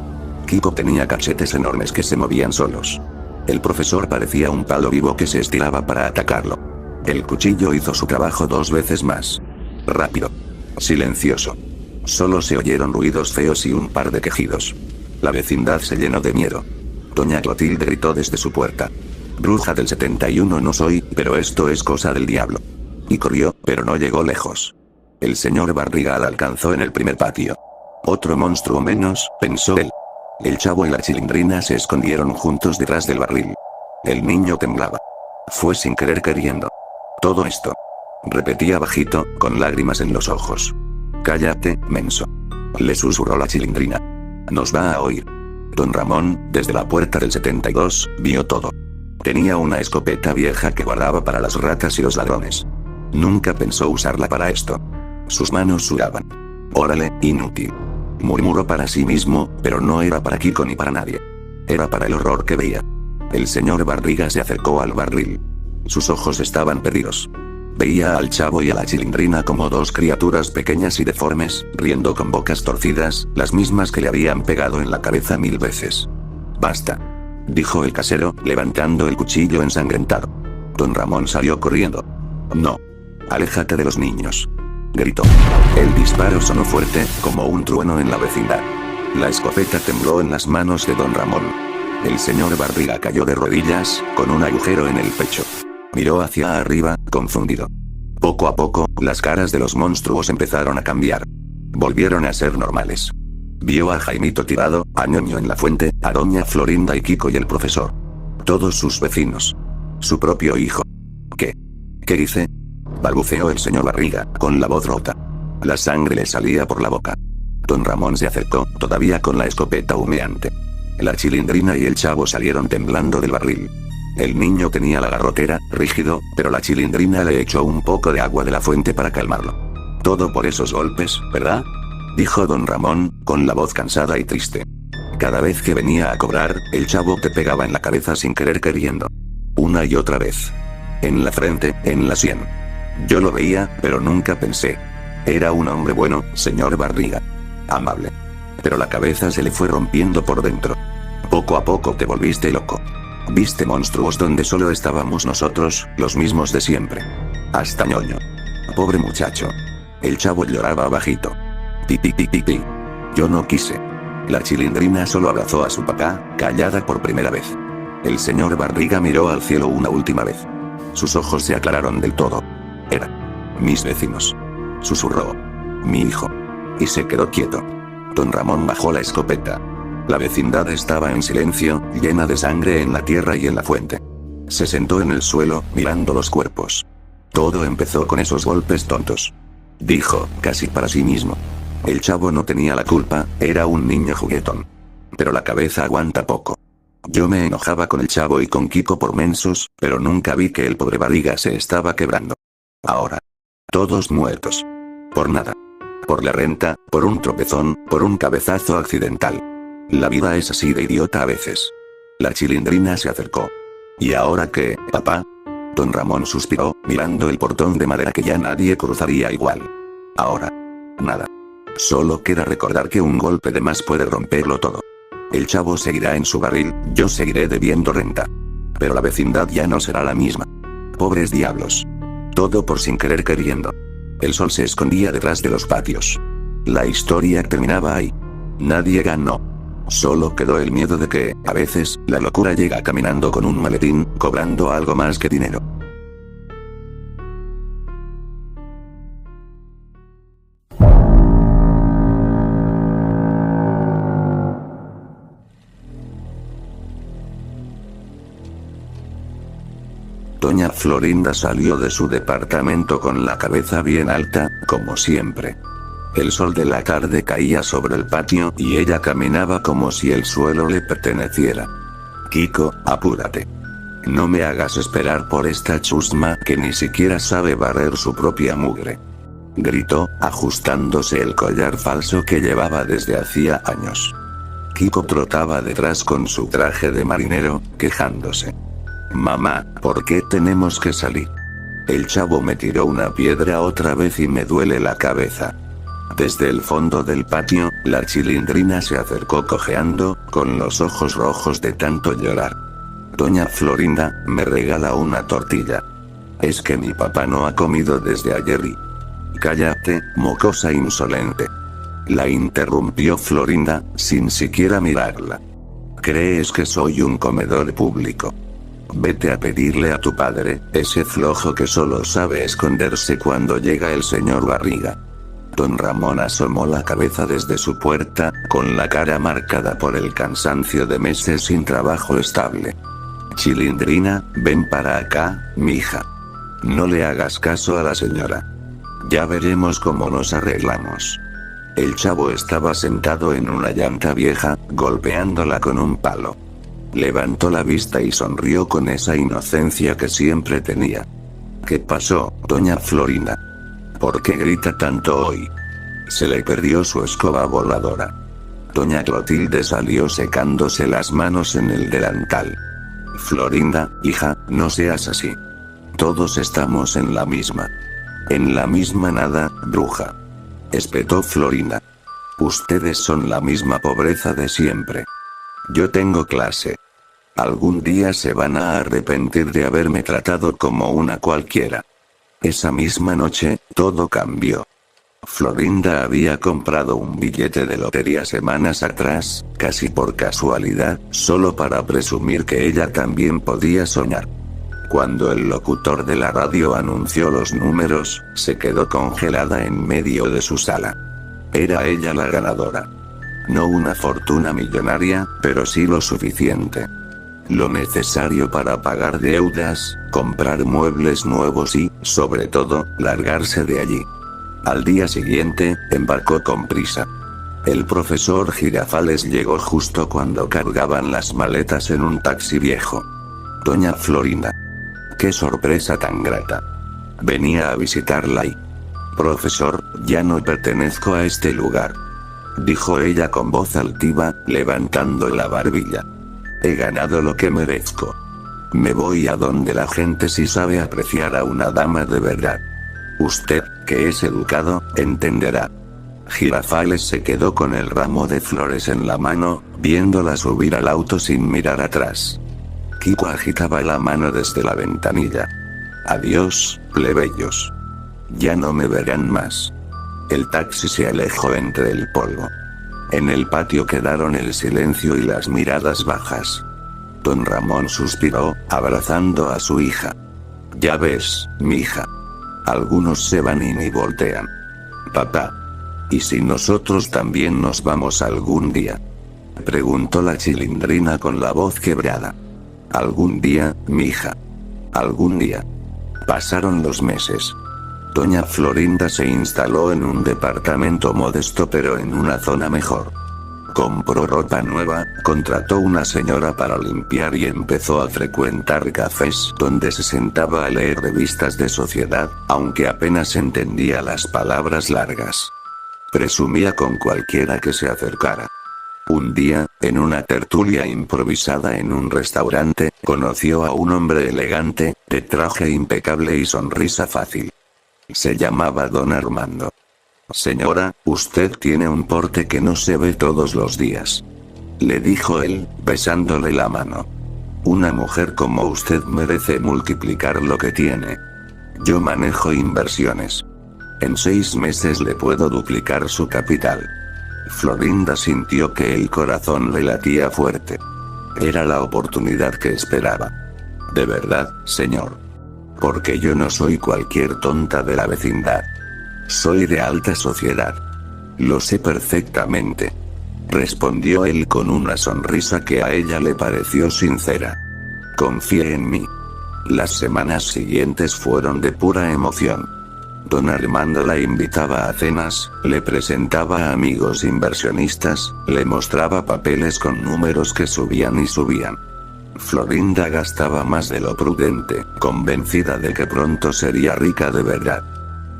Kiko tenía cachetes enormes que se movían solos. El profesor parecía un palo vivo que se estiraba para atacarlo. El cuchillo hizo su trabajo 2 veces más. Rápido. Silencioso. Solo se oyeron ruidos feos y un par de quejidos. La vecindad se llenó de miedo. Doña Clotilde gritó desde su puerta: bruja del 71 no soy, pero esto es cosa del diablo. Y corrió, pero no llegó lejos. El señor Barriga la alcanzó en el primer patio. Otro monstruo menos, pensó él. El chavo y la Chilindrina se escondieron juntos detrás del barril. El niño temblaba. Fue sin querer queriendo. Todo esto, repetía bajito, con lágrimas en los ojos. Cállate, menso. Le susurró la Chilindrina. Nos va a oír. Don Ramón, desde la puerta del 72, vio todo. Tenía una escopeta vieja que guardaba para las ratas y los ladrones. Nunca pensó usarla para esto. Sus manos sudaban. Órale, inútil. Murmuró para sí mismo, pero no era para Kiko ni para nadie. Era para el horror que veía. El señor Barriga se acercó al barril. Sus ojos estaban perdidos. Veía al Chavo y a la Chilindrina como dos criaturas pequeñas y deformes, riendo con bocas torcidas, las mismas que le habían pegado en la cabeza 1000 veces. Basta, dijo el casero, levantando el cuchillo ensangrentado. Don Ramón salió corriendo. No. Aléjate de los niños, gritó. El disparo sonó fuerte, como un trueno en la vecindad. La escopeta tembló en las manos de Don Ramón. El señor Barriga cayó de rodillas, con un agujero en el pecho. Miró hacia arriba, confundido. Poco a poco, las caras de los monstruos empezaron a cambiar. Volvieron a ser normales. Vio a Jaimito tirado, a Ñoño en la fuente, a doña Florinda y Kiko y el profesor. Todos sus vecinos. Su propio hijo. ¿Qué? ¿Qué dice? Balbuceó el señor Barriga, con la voz rota. La sangre le salía por la boca. Don Ramón se acercó, todavía con la escopeta humeante. La Chilindrina y el Chavo salieron temblando del barril. El niño tenía la garrotera, rígido, pero la Chilindrina le echó un poco de agua de la fuente para calmarlo. Todo por esos golpes, ¿verdad? Dijo Don Ramón, con la voz cansada y triste. Cada vez que venía a cobrar, el Chavo te pegaba en la cabeza sin querer queriendo. Una y otra vez. En la frente, en la sien. Yo lo veía, pero nunca pensé. Era un hombre bueno, señor Barriga. Amable. Pero la cabeza se le fue rompiendo por dentro. Poco a poco te volviste loco. Viste monstruos donde solo estábamos nosotros, los mismos de siempre. Hasta Ñoño. Pobre muchacho. El Chavo lloraba bajito. Pi pi pi pi pi. Yo no quise. La Chilindrina solo abrazó a su papá, callada por primera vez. El señor Barriga miró al cielo una última vez. Sus ojos se aclararon del todo. Era. Mis vecinos. Susurró. Mi hijo. Y se quedó quieto. Don Ramón bajó la escopeta. La vecindad estaba en silencio, llena de sangre en la tierra y en la fuente. Se sentó en el suelo, mirando los cuerpos. Todo empezó con esos golpes tontos. Dijo, casi para sí mismo. El Chavo no tenía la culpa, era un niño juguetón. Pero la cabeza aguanta poco. Yo me enojaba con el Chavo y con Kiko por mensos, pero nunca vi que el pobre Barriga se estaba quebrando. Ahora. Todos muertos. Por nada. Por la renta, por un tropezón, por un cabezazo accidental. La vida es así de idiota a veces. La Chilindrina se acercó. ¿Y ahora qué, papá? Don Ramón suspiró, mirando el portón de madera que ya nadie cruzaría igual. Ahora. Nada. Solo queda recordar que un golpe de más puede romperlo todo. El Chavo seguirá en su barril, yo seguiré debiendo renta. Pero la vecindad ya no será la misma. Pobres diablos. Todo por sin querer queriendo. El sol se escondía detrás de los patios. La historia terminaba ahí. Nadie ganó. Solo quedó el miedo de que, a veces, la locura llega caminando con un maletín, cobrando algo más que dinero. Doña Florinda salió de su departamento con la cabeza bien alta, como siempre. El sol de la tarde caía sobre el patio y ella caminaba como si el suelo le perteneciera. Kiko, apúrate. No me hagas esperar por esta chusma que ni siquiera sabe barrer su propia mugre. Gritó, ajustándose el collar falso que llevaba desde hacía años. Kiko trotaba detrás con su traje de marinero, quejándose. Mamá, ¿por qué tenemos que salir? El Chavo me tiró una piedra otra vez y me duele la cabeza. Desde el fondo del patio, la Chilindrina se acercó cojeando, con los ojos rojos de tanto llorar. Doña Florinda, ¿me regala una tortilla? Es que mi papá no ha comido desde ayer y... Cállate, mocosa insolente. La interrumpió Florinda, sin siquiera mirarla. ¿Crees que soy un comedor público? Vete a pedirle a tu padre, ese flojo que solo sabe esconderse cuando llega el señor Barriga. Don Ramón asomó la cabeza desde su puerta, con la cara marcada por el cansancio de meses sin trabajo estable. Chilindrina, ven para acá, mija. No le hagas caso a la señora. Ya veremos cómo nos arreglamos. El chavo estaba sentado en una llanta vieja, golpeándola con un palo. Levantó la vista y sonrió con esa inocencia que siempre tenía. ¿Qué pasó, doña Florinda? ¿Por qué grita tanto hoy? Se le perdió su escoba voladora. Doña Clotilde salió secándose las manos en el delantal. Florinda, hija, no seas así. Todos estamos en la misma. En la misma nada, bruja. Espetó Florinda. Ustedes son la misma pobreza de siempre. Yo tengo clase. Algún día se van a arrepentir de haberme tratado como una cualquiera. Esa misma noche, todo cambió. Florinda había comprado un billete de lotería semanas atrás, casi por casualidad, solo para presumir que ella también podía soñar. Cuando el locutor de la radio anunció los números, se quedó congelada en medio de su sala. Era ella la ganadora. No una fortuna millonaria, pero sí lo suficiente. Lo necesario para pagar deudas, comprar muebles nuevos y, sobre todo, largarse de allí. Al día siguiente, embarcó con prisa. El profesor Girafales llegó justo cuando cargaban las maletas en un taxi viejo. Doña Florinda. ¡Qué sorpresa tan grata! Venía a visitarla y... Profesor, ya no pertenezco a este lugar. Dijo ella con voz altiva, levantando la barbilla. He ganado lo que merezco. Me voy a donde la gente sí sabe apreciar a una dama de verdad. Usted, que es educado, entenderá. Girafales se quedó con el ramo de flores en la mano, viéndola subir al auto sin mirar atrás. Kiko agitaba la mano desde la ventanilla. Adiós, plebeyos. Ya no me verán más. El taxi se alejó entre el polvo. En el patio quedaron el silencio y las miradas bajas. Don Ramón suspiró, abrazando a su hija. Ya ves, mija. Algunos se van y ni voltean. Papá. ¿Y si nosotros también nos vamos algún día? Preguntó la Chilindrina con la voz quebrada. Algún día, mija. Algún día. Pasaron los meses. Doña Florinda se instaló en un departamento modesto pero en una zona mejor. Compró ropa nueva, contrató una señora para limpiar y empezó a frecuentar cafés donde se sentaba a leer revistas de sociedad, aunque apenas entendía las palabras largas. Presumía con cualquiera que se acercara. Un día, en una tertulia improvisada en un restaurante, conoció a un hombre elegante, de traje impecable y sonrisa fácil. Se llamaba Don Armando. Señora, usted tiene un porte que no se ve todos los días. Le dijo él, besándole la mano. Una mujer como usted merece multiplicar lo que tiene. Yo manejo inversiones. En 6 meses le puedo duplicar su capital. Florinda sintió que el corazón le latía fuerte. Era la oportunidad que esperaba. De verdad, señor. Porque yo no soy cualquier tonta de la vecindad. Soy de alta sociedad. Lo sé perfectamente. Respondió él con una sonrisa que a ella le pareció sincera. Confíe en mí. Las semanas siguientes fueron de pura emoción. Don Armando la invitaba a cenas, le presentaba a amigos inversionistas, le mostraba papeles con números que subían y subían. Florinda gastaba más de lo prudente, convencida de que pronto sería rica de verdad.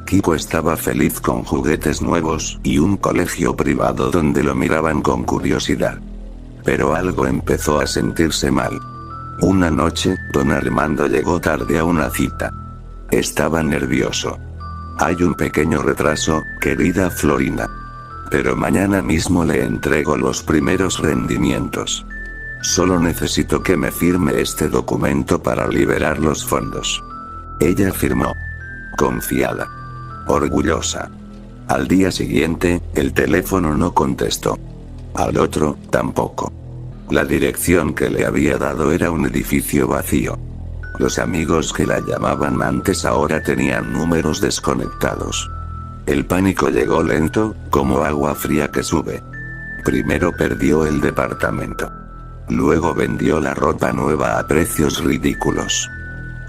Kiko estaba feliz con juguetes nuevos y un colegio privado donde lo miraban con curiosidad. Pero algo empezó a sentirse mal. Una noche, don Armando llegó tarde a una cita. Estaba nervioso. Hay un pequeño retraso, querida Florinda. Pero mañana mismo le entrego los primeros rendimientos. Solo necesito que me firme este documento para liberar los fondos. Ella firmó. Confiada. Orgullosa. Al día siguiente, el teléfono no contestó. Al otro, tampoco. La dirección que le había dado era un edificio vacío. Los amigos que la llamaban antes ahora tenían números desconectados. El pánico llegó lento, como agua fría que sube. Primero perdió el departamento. Luego vendió la ropa nueva a precios ridículos.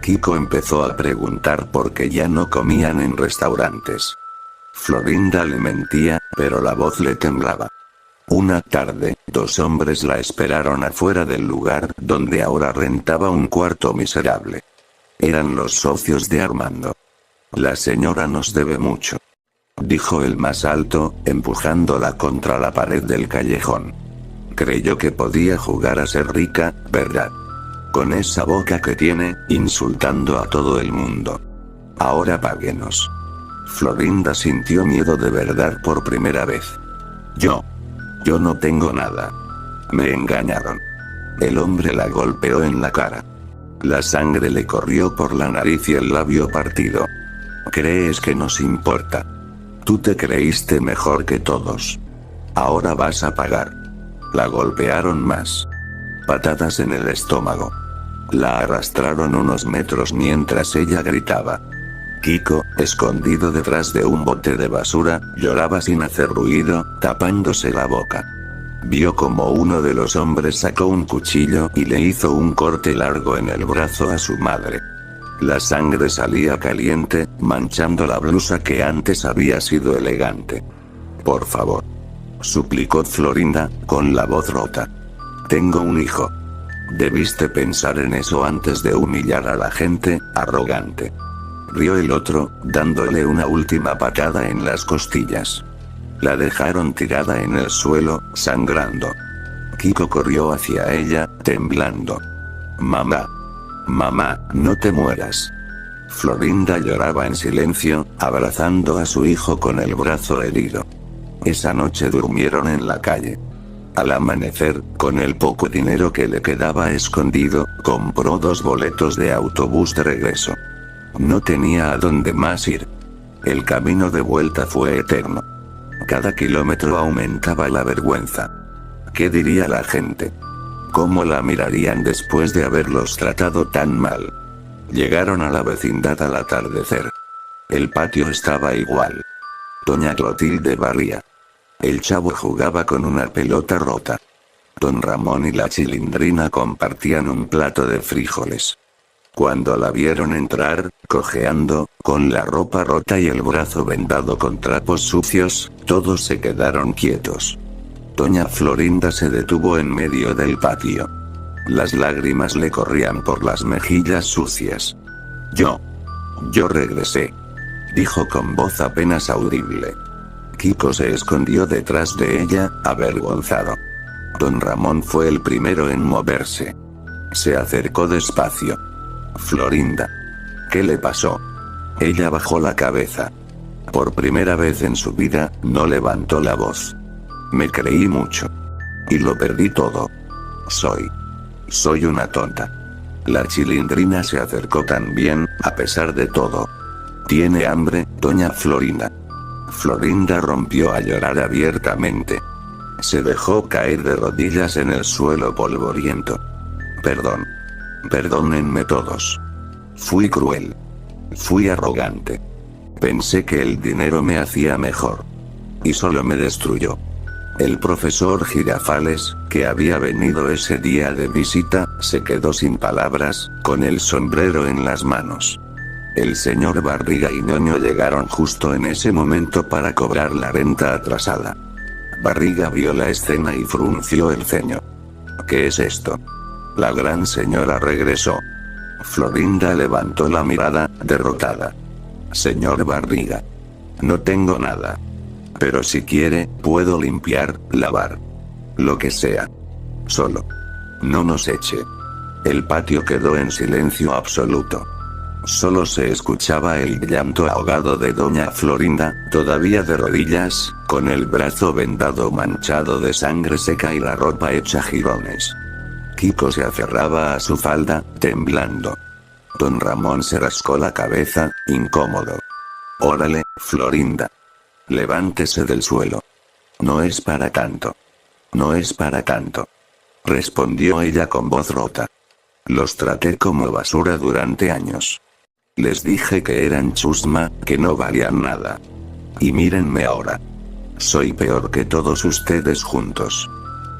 Kiko empezó a preguntar por qué ya no comían en restaurantes. Florinda le mentía, pero la voz le temblaba. Una tarde, dos hombres la esperaron afuera del lugar donde ahora rentaba un cuarto miserable. Eran los socios de Armando. La señora nos debe mucho, dijo el más alto, empujándola contra la pared del callejón. Creyó que podía jugar a ser rica, ¿verdad? Con esa boca que tiene, insultando a todo el mundo. Ahora páguenos. Florinda sintió miedo de verdad por primera vez. Yo no tengo nada. Me engañaron. El hombre la golpeó en la cara. La sangre le corrió por la nariz y el labio partido. ¿Crees que nos importa? Tú te creíste mejor que todos. Ahora vas a pagar. La golpearon más. Patadas en el estómago. La arrastraron unos metros mientras ella gritaba. Kiko, escondido detrás de un bote de basura, lloraba sin hacer ruido, tapándose la boca. Vio como uno de los hombres sacó un cuchillo y le hizo un corte largo en el brazo a su madre. La sangre salía caliente, manchando la blusa que antes había sido elegante. Por favor, suplicó Florinda, con la voz rota. Tengo un hijo. Debiste pensar en eso antes de humillar a la gente, arrogante. Rió el otro, dándole una última patada en las costillas. La dejaron tirada en el suelo, sangrando. Kiko corrió hacia ella, temblando. Mamá. Mamá, no te mueras. Florinda lloraba en silencio, abrazando a su hijo con el brazo herido. Esa noche durmieron en la calle. Al amanecer, con el poco dinero que le quedaba escondido, compró 2 boletos de autobús de regreso. No tenía a dónde más ir. El camino de vuelta fue eterno. Cada kilómetro aumentaba la vergüenza. ¿Qué diría la gente? ¿Cómo la mirarían después de haberlos tratado tan mal? Llegaron a la vecindad al atardecer. El patio estaba igual. Doña Clotilde barría. El chavo jugaba con una pelota rota. Don Ramón y la Chilindrina compartían un plato de frijoles. Cuando la vieron entrar, cojeando, con la ropa rota y el brazo vendado con trapos sucios, todos se quedaron quietos. Doña Florinda se detuvo en medio del patio. Las lágrimas le corrían por las mejillas sucias. Yo regresé, dijo con voz apenas audible. Kiko se escondió detrás de ella, avergonzado. Don Ramón fue el primero en moverse. Se acercó despacio. Florinda. ¿Qué le pasó? Ella bajó la cabeza. Por primera vez en su vida, no levantó la voz. Me creí mucho. Y lo perdí todo. Soy una tonta. La Chilindrina se acercó también, a pesar de todo. ¿Tiene hambre, doña Florinda? Florinda rompió a llorar abiertamente. Se dejó caer de rodillas en el suelo polvoriento. Perdónenme todos. Fui cruel. Fui arrogante. Pensé que el dinero me hacía mejor. Y solo me destruyó. El profesor Girafales, que había venido ese día de visita, se quedó sin palabras, con el sombrero en las manos. El señor Barriga y Ñoño llegaron justo en ese momento para cobrar la renta atrasada. Barriga vio la escena y frunció el ceño. ¿Qué es esto? La gran señora regresó. Florinda levantó la mirada, derrotada. Señor Barriga. No tengo nada. Pero si quiere, puedo limpiar, lavar. Lo que sea. Solo. No nos eche. El patio quedó en silencio absoluto. Solo se escuchaba el llanto ahogado de doña Florinda, todavía de rodillas, con el brazo vendado manchado de sangre seca y la ropa hecha jirones. Kiko se aferraba a su falda, temblando. Don Ramón se rascó la cabeza, incómodo. Órale, Florinda. Levántese del suelo. No es para tanto. No es para tanto. Respondió ella con voz rota. Los traté como basura durante años. Les dije que eran chusma, que no valían nada. Y mírenme ahora. Soy peor que todos ustedes juntos.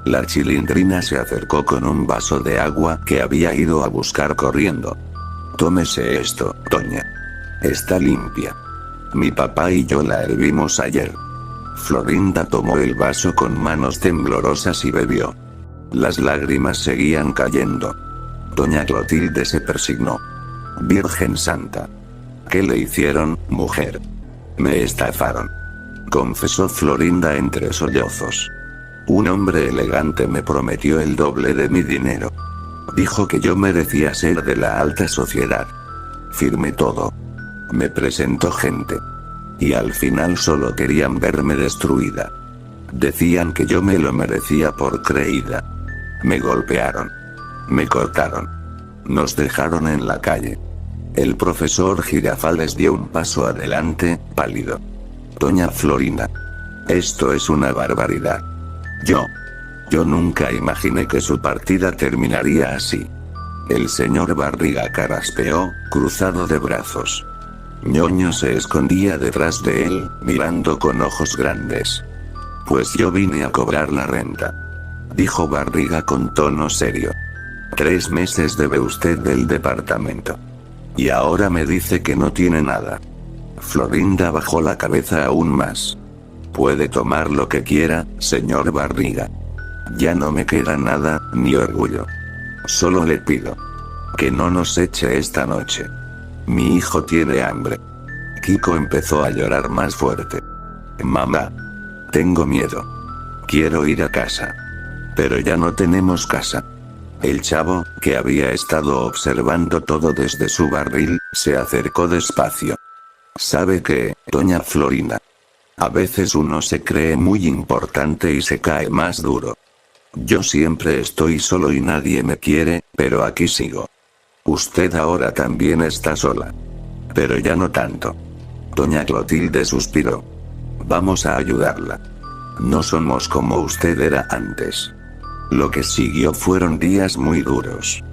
La Chilindrina se acercó con un vaso de agua que había ido a buscar corriendo. Tómese esto, doña. Está limpia. Mi papá y yo la hervimos ayer. Florinda tomó el vaso con manos temblorosas y bebió. Las lágrimas seguían cayendo. Doña Clotilde se persignó. Virgen Santa. ¿Qué le hicieron, mujer? Me estafaron. Confesó Florinda entre sollozos. Un hombre elegante me prometió el doble de mi dinero. Dijo que yo merecía ser de la alta sociedad. Firmé todo. Me presentó gente. Y al final solo querían verme destruida. Decían que yo me lo merecía por creída. Me golpearon. Me cortaron. Nos dejaron en la calle. El profesor Girafales dio un paso adelante, pálido. Doña Florinda. Esto es una barbaridad. Yo nunca imaginé que su partida terminaría así. El señor Barriga carraspeó, cruzado de brazos. Ñoño se escondía detrás de él, mirando con ojos grandes. Pues yo vine a cobrar la renta. Dijo Barriga con tono serio. 3 meses debe usted del departamento. Y ahora me dice que no tiene nada. Florinda bajó la cabeza aún más. Puede tomar lo que quiera, señor Barriga. Ya no me queda nada, ni orgullo. Solo le pido que no nos eche esta noche. Mi hijo tiene hambre. Kiko empezó a llorar más fuerte. Mamá. Tengo miedo. Quiero ir a casa. Pero ya no tenemos casa. El chavo, que había estado observando todo desde su barril, se acercó despacio. ¿Sabe qué, doña Florinda? A veces uno se cree muy importante y se cae más duro. Yo siempre estoy solo y nadie me quiere, pero aquí sigo. Usted ahora también está sola. Pero ya no tanto. Doña Clotilde suspiró. Vamos a ayudarla. No somos como usted era antes. Lo que siguió fueron días muy duros.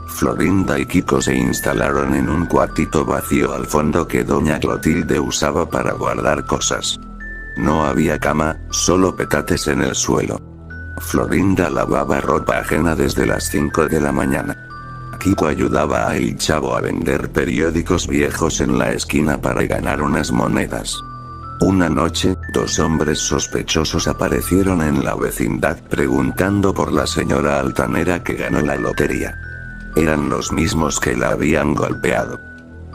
Florinda y Kiko se instalaron en un cuartito vacío al fondo que doña Clotilde usaba para guardar cosas. No había cama, solo petates en el suelo. Florinda lavaba ropa ajena desde las 5 de la mañana. Kiko ayudaba a el chavo a vender periódicos viejos en la esquina para ganar unas monedas. Una noche, 2 hombres sospechosos aparecieron en la vecindad preguntando por la señora altanera que ganó la lotería. Eran los mismos que la habían golpeado.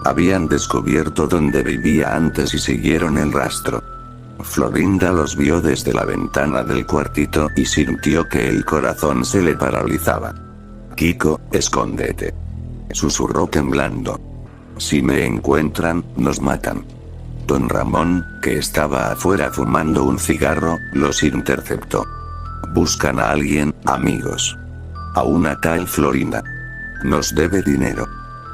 Habían descubierto dónde vivía antes y siguieron el rastro. Florinda los vio desde la ventana del cuartito y sintió que el corazón se le paralizaba. Kiko, escóndete. Susurró temblando. Si me encuentran, nos matan. Don Ramón, que estaba afuera fumando un cigarro, los interceptó. Buscan a alguien, amigos. A una tal Florinda. Nos debe dinero.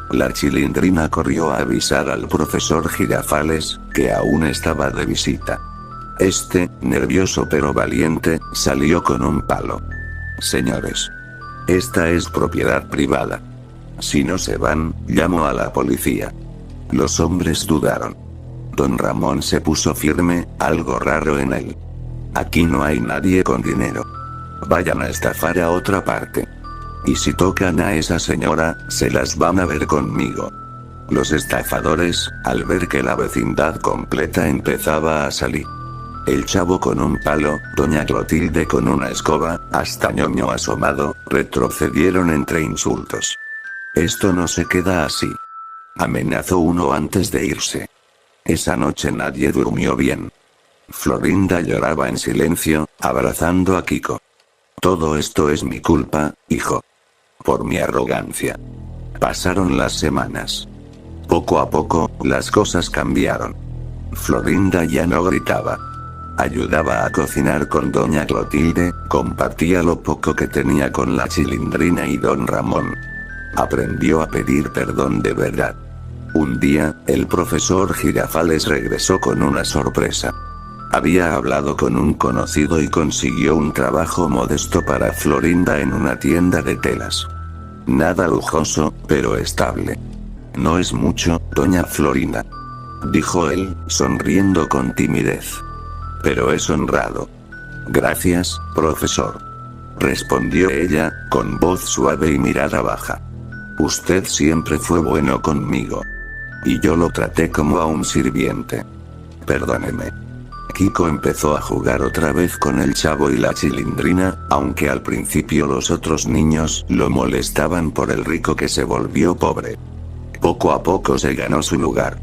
La Chilindrina corrió a avisar al profesor Girafales, que aún estaba de visita. Este, nervioso pero valiente, salió con un palo. Señores. Esta es propiedad privada. Si no se van, llamo a la policía. Los hombres dudaron. Don Ramón se puso firme, algo raro en él. Aquí no hay nadie con dinero. Vayan a estafar a otra parte. Y si tocan a esa señora, se las van a ver conmigo. Los estafadores, al ver que la vecindad completa empezaba a salir. El chavo con un palo, doña Clotilde con una escoba, hasta Ñoño asomado, retrocedieron entre insultos. Esto no se queda así. Amenazó uno antes de irse. Esa noche nadie durmió bien. Florinda lloraba en silencio, abrazando a Kiko. Todo esto es mi culpa, hijo. Por mi arrogancia. Pasaron las semanas. Poco a poco, las cosas cambiaron. Florinda ya no gritaba. Ayudaba a cocinar con doña Clotilde, compartía lo poco que tenía con la Chilindrina y don Ramón. Aprendió a pedir perdón de verdad. Un día, el profesor Girafales regresó con una sorpresa. Había hablado con un conocido y consiguió un trabajo modesto para Florinda en una tienda de telas. Nada lujoso, pero estable. No es mucho, doña Florinda. Dijo él, sonriendo con timidez. Pero es honrado. Gracias, profesor. Respondió ella, con voz suave y mirada baja. Usted siempre fue bueno conmigo. Y yo lo traté como a un sirviente. Perdóneme. Kiko empezó a jugar otra vez con el chavo y la chilindrina, aunque al principio los otros niños lo molestaban por el rico que se volvió pobre. Poco a poco se ganó su lugar.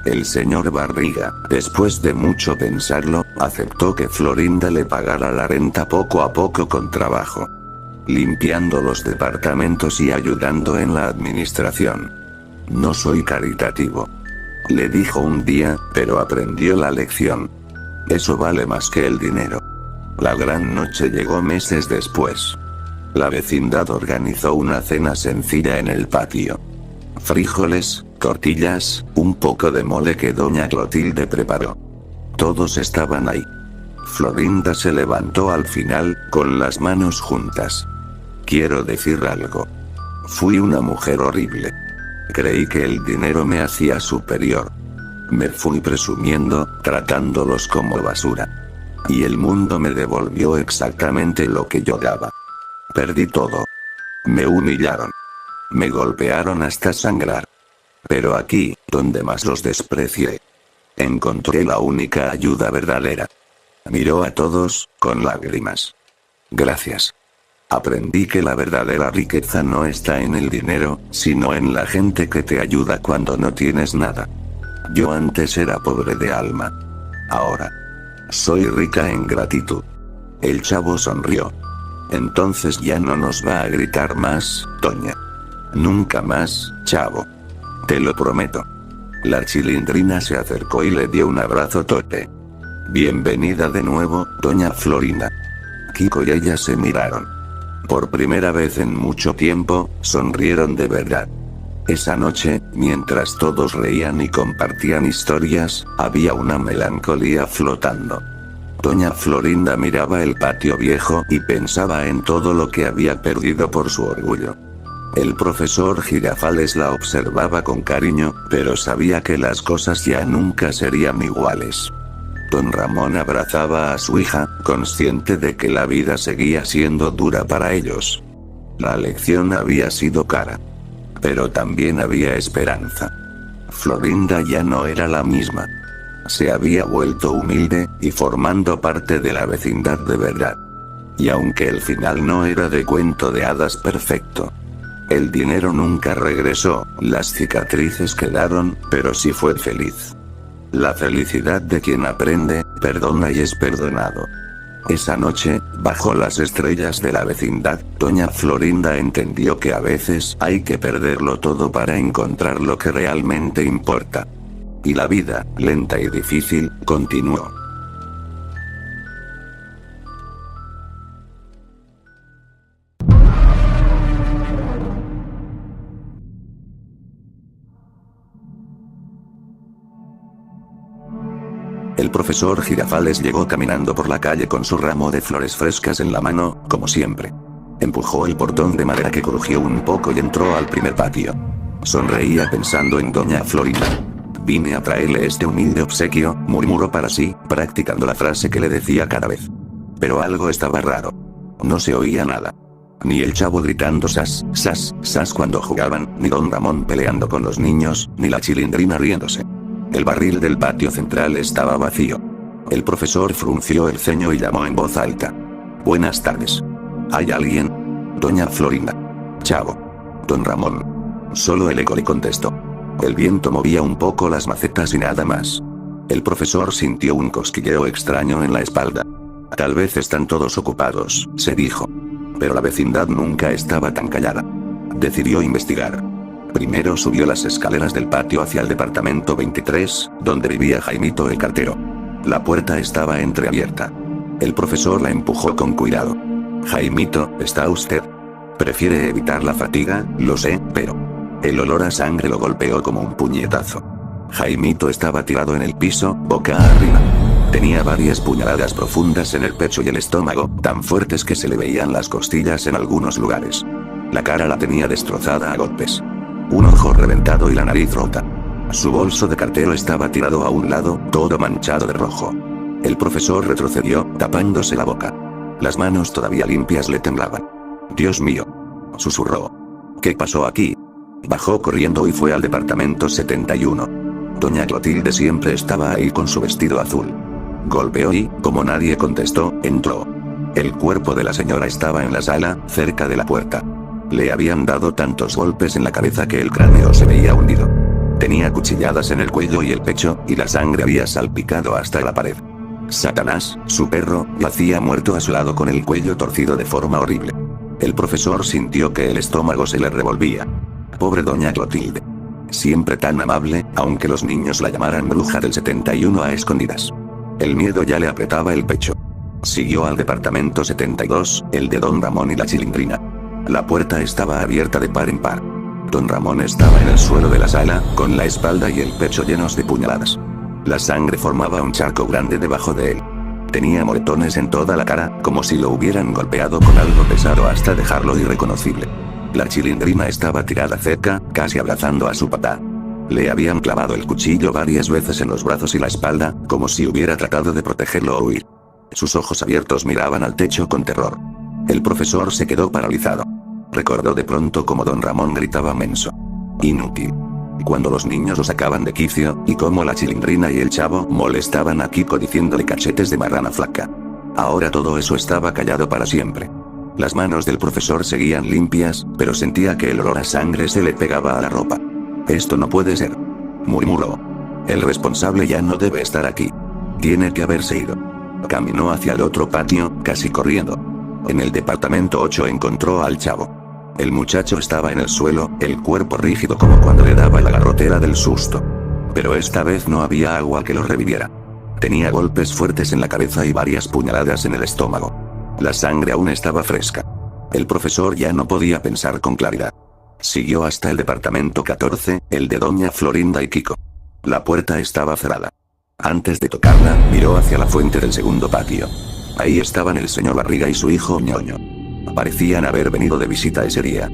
El señor Barriga, después de mucho pensarlo, aceptó que Florinda le pagara la renta poco a poco con trabajo, limpiando los departamentos y ayudando en la administración. No soy caritativo, le dijo un día, pero aprendió la lección. Eso vale más que el dinero. La gran noche llegó meses después. La vecindad organizó una cena sencilla en el patio. Frijoles, tortillas, un poco de mole que doña Clotilde preparó. Todos estaban ahí. Florinda se levantó al final, con las manos juntas. Quiero decir algo. Fui una mujer horrible. Creí que el dinero me hacía superior. Me fui presumiendo, tratándolos como basura. Y el mundo me devolvió exactamente lo que yo daba. Perdí todo. Me humillaron. Me golpearon hasta sangrar. Pero aquí, donde más los desprecié, encontré la única ayuda verdadera. Miró a todos, con lágrimas. Gracias. Aprendí que la verdadera riqueza no está en el dinero, sino en la gente que te ayuda cuando no tienes nada. Yo antes era pobre de alma. Ahora soy rica en gratitud. El chavo sonrió. Entonces ya no nos va a gritar más, doña. Nunca más, chavo. Te lo prometo. La chilindrina se acercó y le dio un abrazo tote. Bienvenida de nuevo, doña Florinda. Kiko y ella se miraron. Por primera vez en mucho tiempo, sonrieron de verdad. Esa noche, mientras todos reían y compartían historias, había una melancolía flotando. Doña Florinda miraba el patio viejo y pensaba en todo lo que había perdido por su orgullo. El profesor Girafales la observaba con cariño, pero sabía que las cosas ya nunca serían iguales. Don Ramón abrazaba a su hija, consciente de que la vida seguía siendo dura para ellos. La lección había sido cara. Pero también había esperanza. Florinda ya no era la misma. Se había vuelto humilde, y formando parte de la vecindad de verdad. Y aunque el final no era de cuento de hadas perfecto, el dinero nunca regresó, las cicatrices quedaron, pero sí fue feliz. La felicidad de quien aprende, perdona y es perdonado. Esa noche, bajo las estrellas de la vecindad, doña Florinda entendió que a veces hay que perderlo todo para encontrar lo que realmente importa. Y la vida, lenta y difícil, continuó. El profesor Girafales llegó caminando por la calle con su ramo de flores frescas en la mano, como siempre. Empujó el portón de madera que crujió un poco y entró al primer patio. Sonreía pensando en doña Florinda. Vine a traerle este humilde obsequio, murmuró para sí, practicando la frase que le decía cada vez. Pero algo estaba raro. No se oía nada. Ni el chavo gritando sas, sas, sas cuando jugaban, ni don Ramón peleando con los niños, ni la chilindrina riéndose. El barril del patio central estaba vacío. El profesor frunció el ceño y llamó en voz alta. Buenas tardes. ¿Hay alguien? Doña Florinda. Chavo. Don Ramón. Solo el eco le contestó. El viento movía un poco las macetas y nada más. El profesor sintió un cosquilleo extraño en la espalda. Tal vez están todos ocupados, se dijo. Pero la vecindad nunca estaba tan callada. Decidió investigar. Primero subió las escaleras del patio hacia el departamento 23, donde vivía Jaimito el cartero. La puerta estaba entreabierta. El profesor la empujó con cuidado. Jaimito, ¿está usted? Prefiere evitar la fatiga, lo sé, pero... El olor a sangre lo golpeó como un puñetazo. Jaimito estaba tirado en el piso, boca arriba. Tenía varias puñaladas profundas en el pecho y el estómago, tan fuertes que se le veían las costillas en algunos lugares. La cara la tenía destrozada a golpes. Un ojo reventado y la nariz rota. Su bolso de cartero estaba tirado a un lado, todo manchado de rojo. El profesor retrocedió, tapándose la boca. Las manos todavía limpias le temblaban. Dios mío, susurró. ¿Qué pasó aquí? Bajó corriendo y fue al departamento 71. Doña Clotilde siempre estaba ahí con su vestido azul. Golpeó y, como nadie contestó, entró. El cuerpo de la señora estaba en la sala, cerca de la puerta. Le habían dado tantos golpes en la cabeza que el cráneo se veía hundido. Tenía cuchilladas en el cuello y el pecho, y la sangre había salpicado hasta la pared. Satanás, su perro, yacía muerto a su lado con el cuello torcido de forma horrible. El profesor sintió que el estómago se le revolvía. Pobre doña Clotilde. Siempre tan amable, aunque los niños la llamaran bruja del 71 a escondidas. El miedo ya le apretaba el pecho. Siguió al departamento 72, el de don Ramón y la Chilindrina. La puerta estaba abierta de par en par. Don Ramón estaba en el suelo de la sala, con la espalda y el pecho llenos de puñaladas. La sangre formaba un charco grande debajo de él. Tenía moretones en toda la cara, como si lo hubieran golpeado con algo pesado hasta dejarlo irreconocible. La Chilindrina estaba tirada cerca, casi abrazando a su papá. Le habían clavado el cuchillo varias veces en los brazos y la espalda, como si hubiera tratado de protegerlo o huir. Sus ojos abiertos miraban al techo con terror. El profesor se quedó paralizado. Recordó de pronto cómo don Ramón gritaba menso. Inútil. Cuando los niños lo sacaban de quicio, y cómo la Chilindrina y el chavo molestaban a Kiko diciéndole cachetes de marrana flaca. Ahora todo eso estaba callado para siempre. Las manos del profesor seguían limpias, pero sentía que el olor a sangre se le pegaba a la ropa. Esto no puede ser. Murmuró. El responsable ya no debe estar aquí. Tiene que haberse ido. Caminó hacia el otro patio, casi corriendo. En el departamento 8 encontró al chavo. El muchacho estaba en el suelo, el cuerpo rígido como cuando le daba la garrotera del susto. Pero esta vez no había agua que lo reviviera. Tenía golpes fuertes en la cabeza y varias puñaladas en el estómago. La sangre aún estaba fresca. El profesor ya no podía pensar con claridad. Siguió hasta el departamento 14, el de doña Florinda y Kiko. La puerta estaba cerrada. Antes de tocarla, miró hacia la fuente del segundo patio. Ahí estaban el señor Barriga y su hijo Ñoño. Parecían haber venido de visita ese día.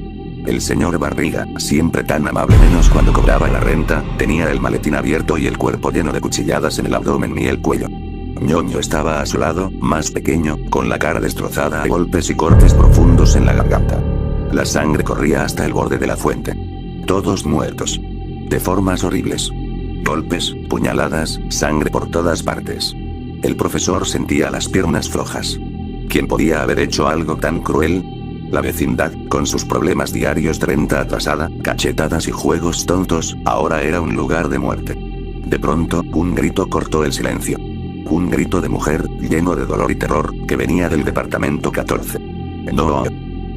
El señor Barriga, siempre tan amable menos cuando cobraba la renta, tenía el maletín abierto y el cuerpo lleno de cuchilladas en el abdomen y el cuello. Ñoño estaba a su lado, más pequeño, con la cara destrozada a golpes y cortes profundos en la garganta. La sangre corría hasta el borde de la fuente. Todos muertos. De formas horribles. Golpes, puñaladas, sangre por todas partes. El profesor sentía las piernas flojas. ¿Quién podía haber hecho algo tan cruel? La vecindad, con sus problemas diarios de renta atrasada, cachetadas y juegos tontos, ahora era un lugar de muerte. De pronto, un grito cortó el silencio. Un grito de mujer, lleno de dolor y terror, que venía del departamento 14. No.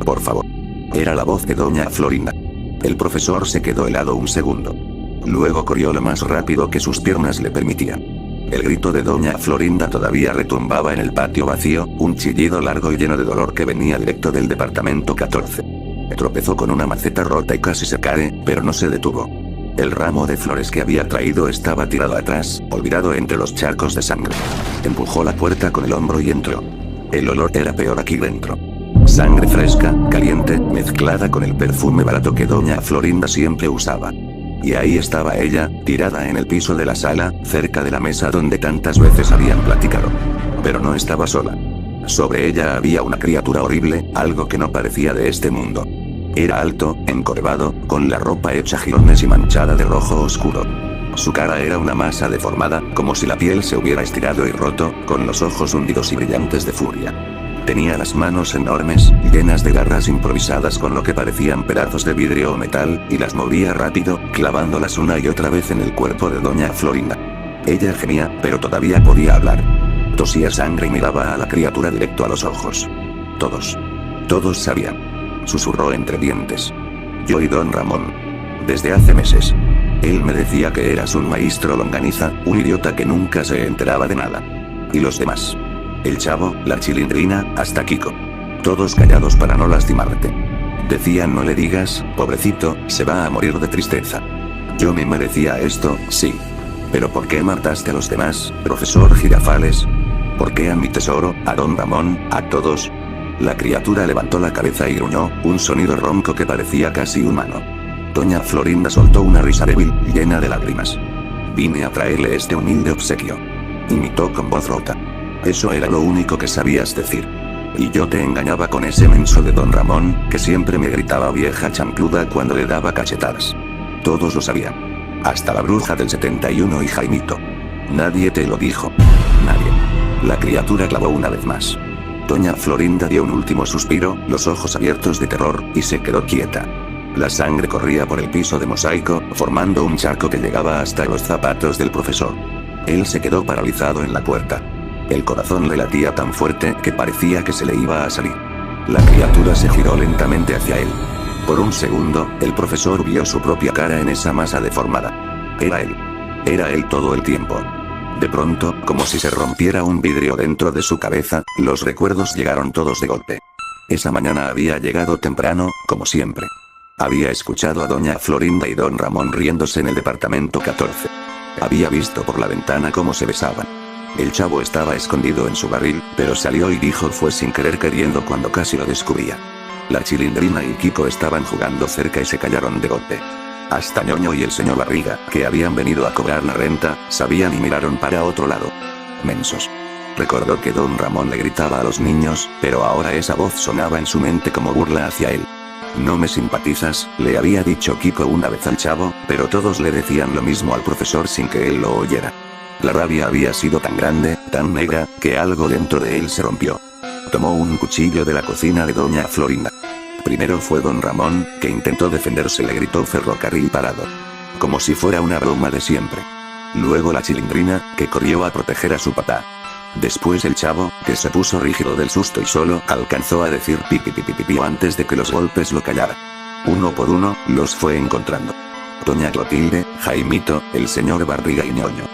Por favor. Era la voz de doña Florinda. El profesor se quedó helado un segundo. Luego corrió lo más rápido que sus piernas le permitían. El grito de doña Florinda todavía retumbaba en el patio vacío, un chillido largo y lleno de dolor que venía directo del departamento 14. Tropezó con una maceta rota y casi se cae, pero no se detuvo. El ramo de flores que había traído estaba tirado atrás, olvidado entre los charcos de sangre. Empujó la puerta con el hombro y entró. El olor era peor aquí dentro. Sangre fresca, caliente, mezclada con el perfume barato que doña Florinda siempre usaba. Y ahí estaba ella, tirada en el piso de la sala, cerca de la mesa donde tantas veces habían platicado. Pero no estaba sola. Sobre ella había una criatura horrible, algo que no parecía de este mundo. Era alto, encorvado, con la ropa hecha jirones y manchada de rojo oscuro. Su cara era una masa deformada, como si la piel se hubiera estirado y roto, con los ojos hundidos y brillantes de furia. Tenía las manos enormes, llenas de garras improvisadas con lo que parecían pedazos de vidrio o metal, y las movía rápido, clavándolas una y otra vez en el cuerpo de doña Florinda. Ella gemía, pero todavía podía hablar. Tosía sangre y miraba a la criatura directo a los ojos. Todos sabían. Susurró entre dientes. Yo y don Ramón. Desde hace meses. Él me decía que eras un maestro longaniza, un idiota que nunca se enteraba de nada. Y los demás. El chavo, la Chilindrina, hasta Kiko. Todos callados para no lastimarte. Decían no le digas, pobrecito, se va a morir de tristeza. Yo me merecía esto, sí. Pero ¿por qué mataste a los demás, profesor Girafales? ¿Por qué a mi tesoro, a don Ramón, a todos? La criatura levantó la cabeza y gruñó, un sonido ronco que parecía casi humano. Doña Florinda soltó una risa débil, llena de lágrimas. Vine a traerle este humilde obsequio. Imitó con voz rota. Eso era lo único que sabías decir. Y yo te engañaba con ese menso de don Ramón, que siempre me gritaba vieja chancluda cuando le daba cachetadas. Todos lo sabían. Hasta la bruja del 71 y Jaimito. Nadie te lo dijo. Nadie. La criatura clavó una vez más. Doña Florinda dio un último suspiro, los ojos abiertos de terror, y se quedó quieta. La sangre corría por el piso de mosaico, formando un charco que llegaba hasta los zapatos del profesor. Él se quedó paralizado en la puerta. El corazón le latía tan fuerte que parecía que se le iba a salir. La criatura se giró lentamente hacia él. Por un segundo, el profesor vio su propia cara en esa masa deformada. Era él. Era él todo el tiempo. De pronto, como si se rompiera un vidrio dentro de su cabeza, los recuerdos llegaron todos de golpe. Esa mañana había llegado temprano, como siempre. Había escuchado a doña Florinda y don Ramón riéndose en el departamento 14. Había visto por la ventana cómo se besaban. El chavo estaba escondido en su barril, pero salió y dijo fue sin querer queriendo cuando casi lo descubría. La Chilindrina y Kiko estaban jugando cerca y se callaron de golpe. Hasta Ñoño y el señor Barriga, que habían venido a cobrar la renta, sabían y miraron para otro lado. Mensos. Recordó que don Ramón le gritaba a los niños, pero ahora esa voz sonaba en su mente como burla hacia él. No me simpatizas, le había dicho Kiko una vez al chavo, pero todos le decían lo mismo al profesor sin que él lo oyera. La rabia había sido tan grande, tan negra, que algo dentro de él se rompió. Tomó un cuchillo de la cocina de doña Florinda. Primero fue don Ramón, que intentó defenderse, le gritó ferrocarril parado. Como si fuera una broma de siempre. Luego la Chilindrina, que corrió a proteger a su papá. Después el chavo, que se puso rígido del susto y solo alcanzó a decir pipi pipi pipi antes de que los golpes lo callaran. Uno por uno, los fue encontrando. Doña Clotilde, Jaimito, el señor Barriga y Ñoño.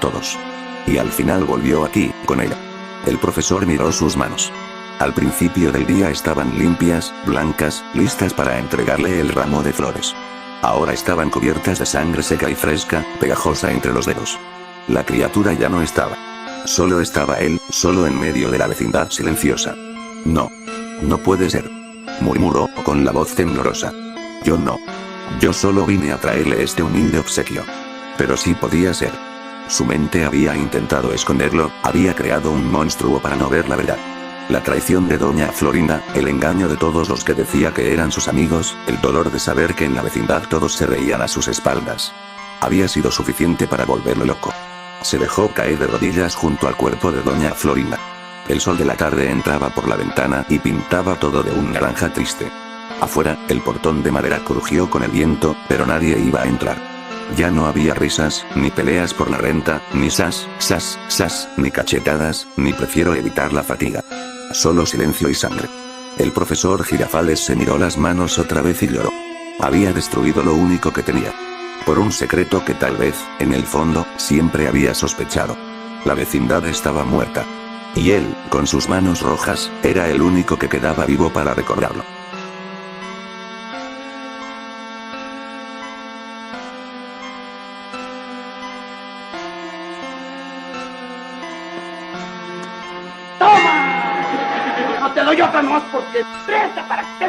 Todos. Y al final volvió aquí, con ella. El profesor miró sus manos. Al principio del día estaban limpias, blancas, listas para entregarle el ramo de flores. Ahora estaban cubiertas de sangre seca y fresca, pegajosa entre los dedos. La criatura ya no estaba. Solo estaba él, solo en medio de la vecindad silenciosa. No. No puede ser. Murmuró, con la voz temblorosa. Yo no. Yo solo vine a traerle este humilde obsequio. Pero sí podía ser. Su mente había intentado esconderlo, había creado un monstruo para no ver la verdad. La traición de doña Florinda, el engaño de todos los que decía que eran sus amigos, el dolor de saber que en la vecindad todos se reían a sus espaldas. Había sido suficiente para volverlo loco. Se dejó caer de rodillas junto al cuerpo de doña Florinda. El sol de la tarde entraba por la ventana y pintaba todo de un naranja triste. Afuera, el portón de madera crujió con el viento, pero nadie iba a entrar. Ya no había risas, ni peleas por la renta, ni sas, ni cachetadas, ni prefiero evitar la fatiga. Solo silencio y sangre. El profesor Girafales se miró las manos otra vez y lloró. Había destruido lo único que tenía. Por un secreto que tal vez, en el fondo, siempre había sospechado. La vecindad estaba muerta. Y él, con sus manos rojas, era el único que quedaba vivo para recordarlo. ¡Toma! No te doy otra más porque presta para que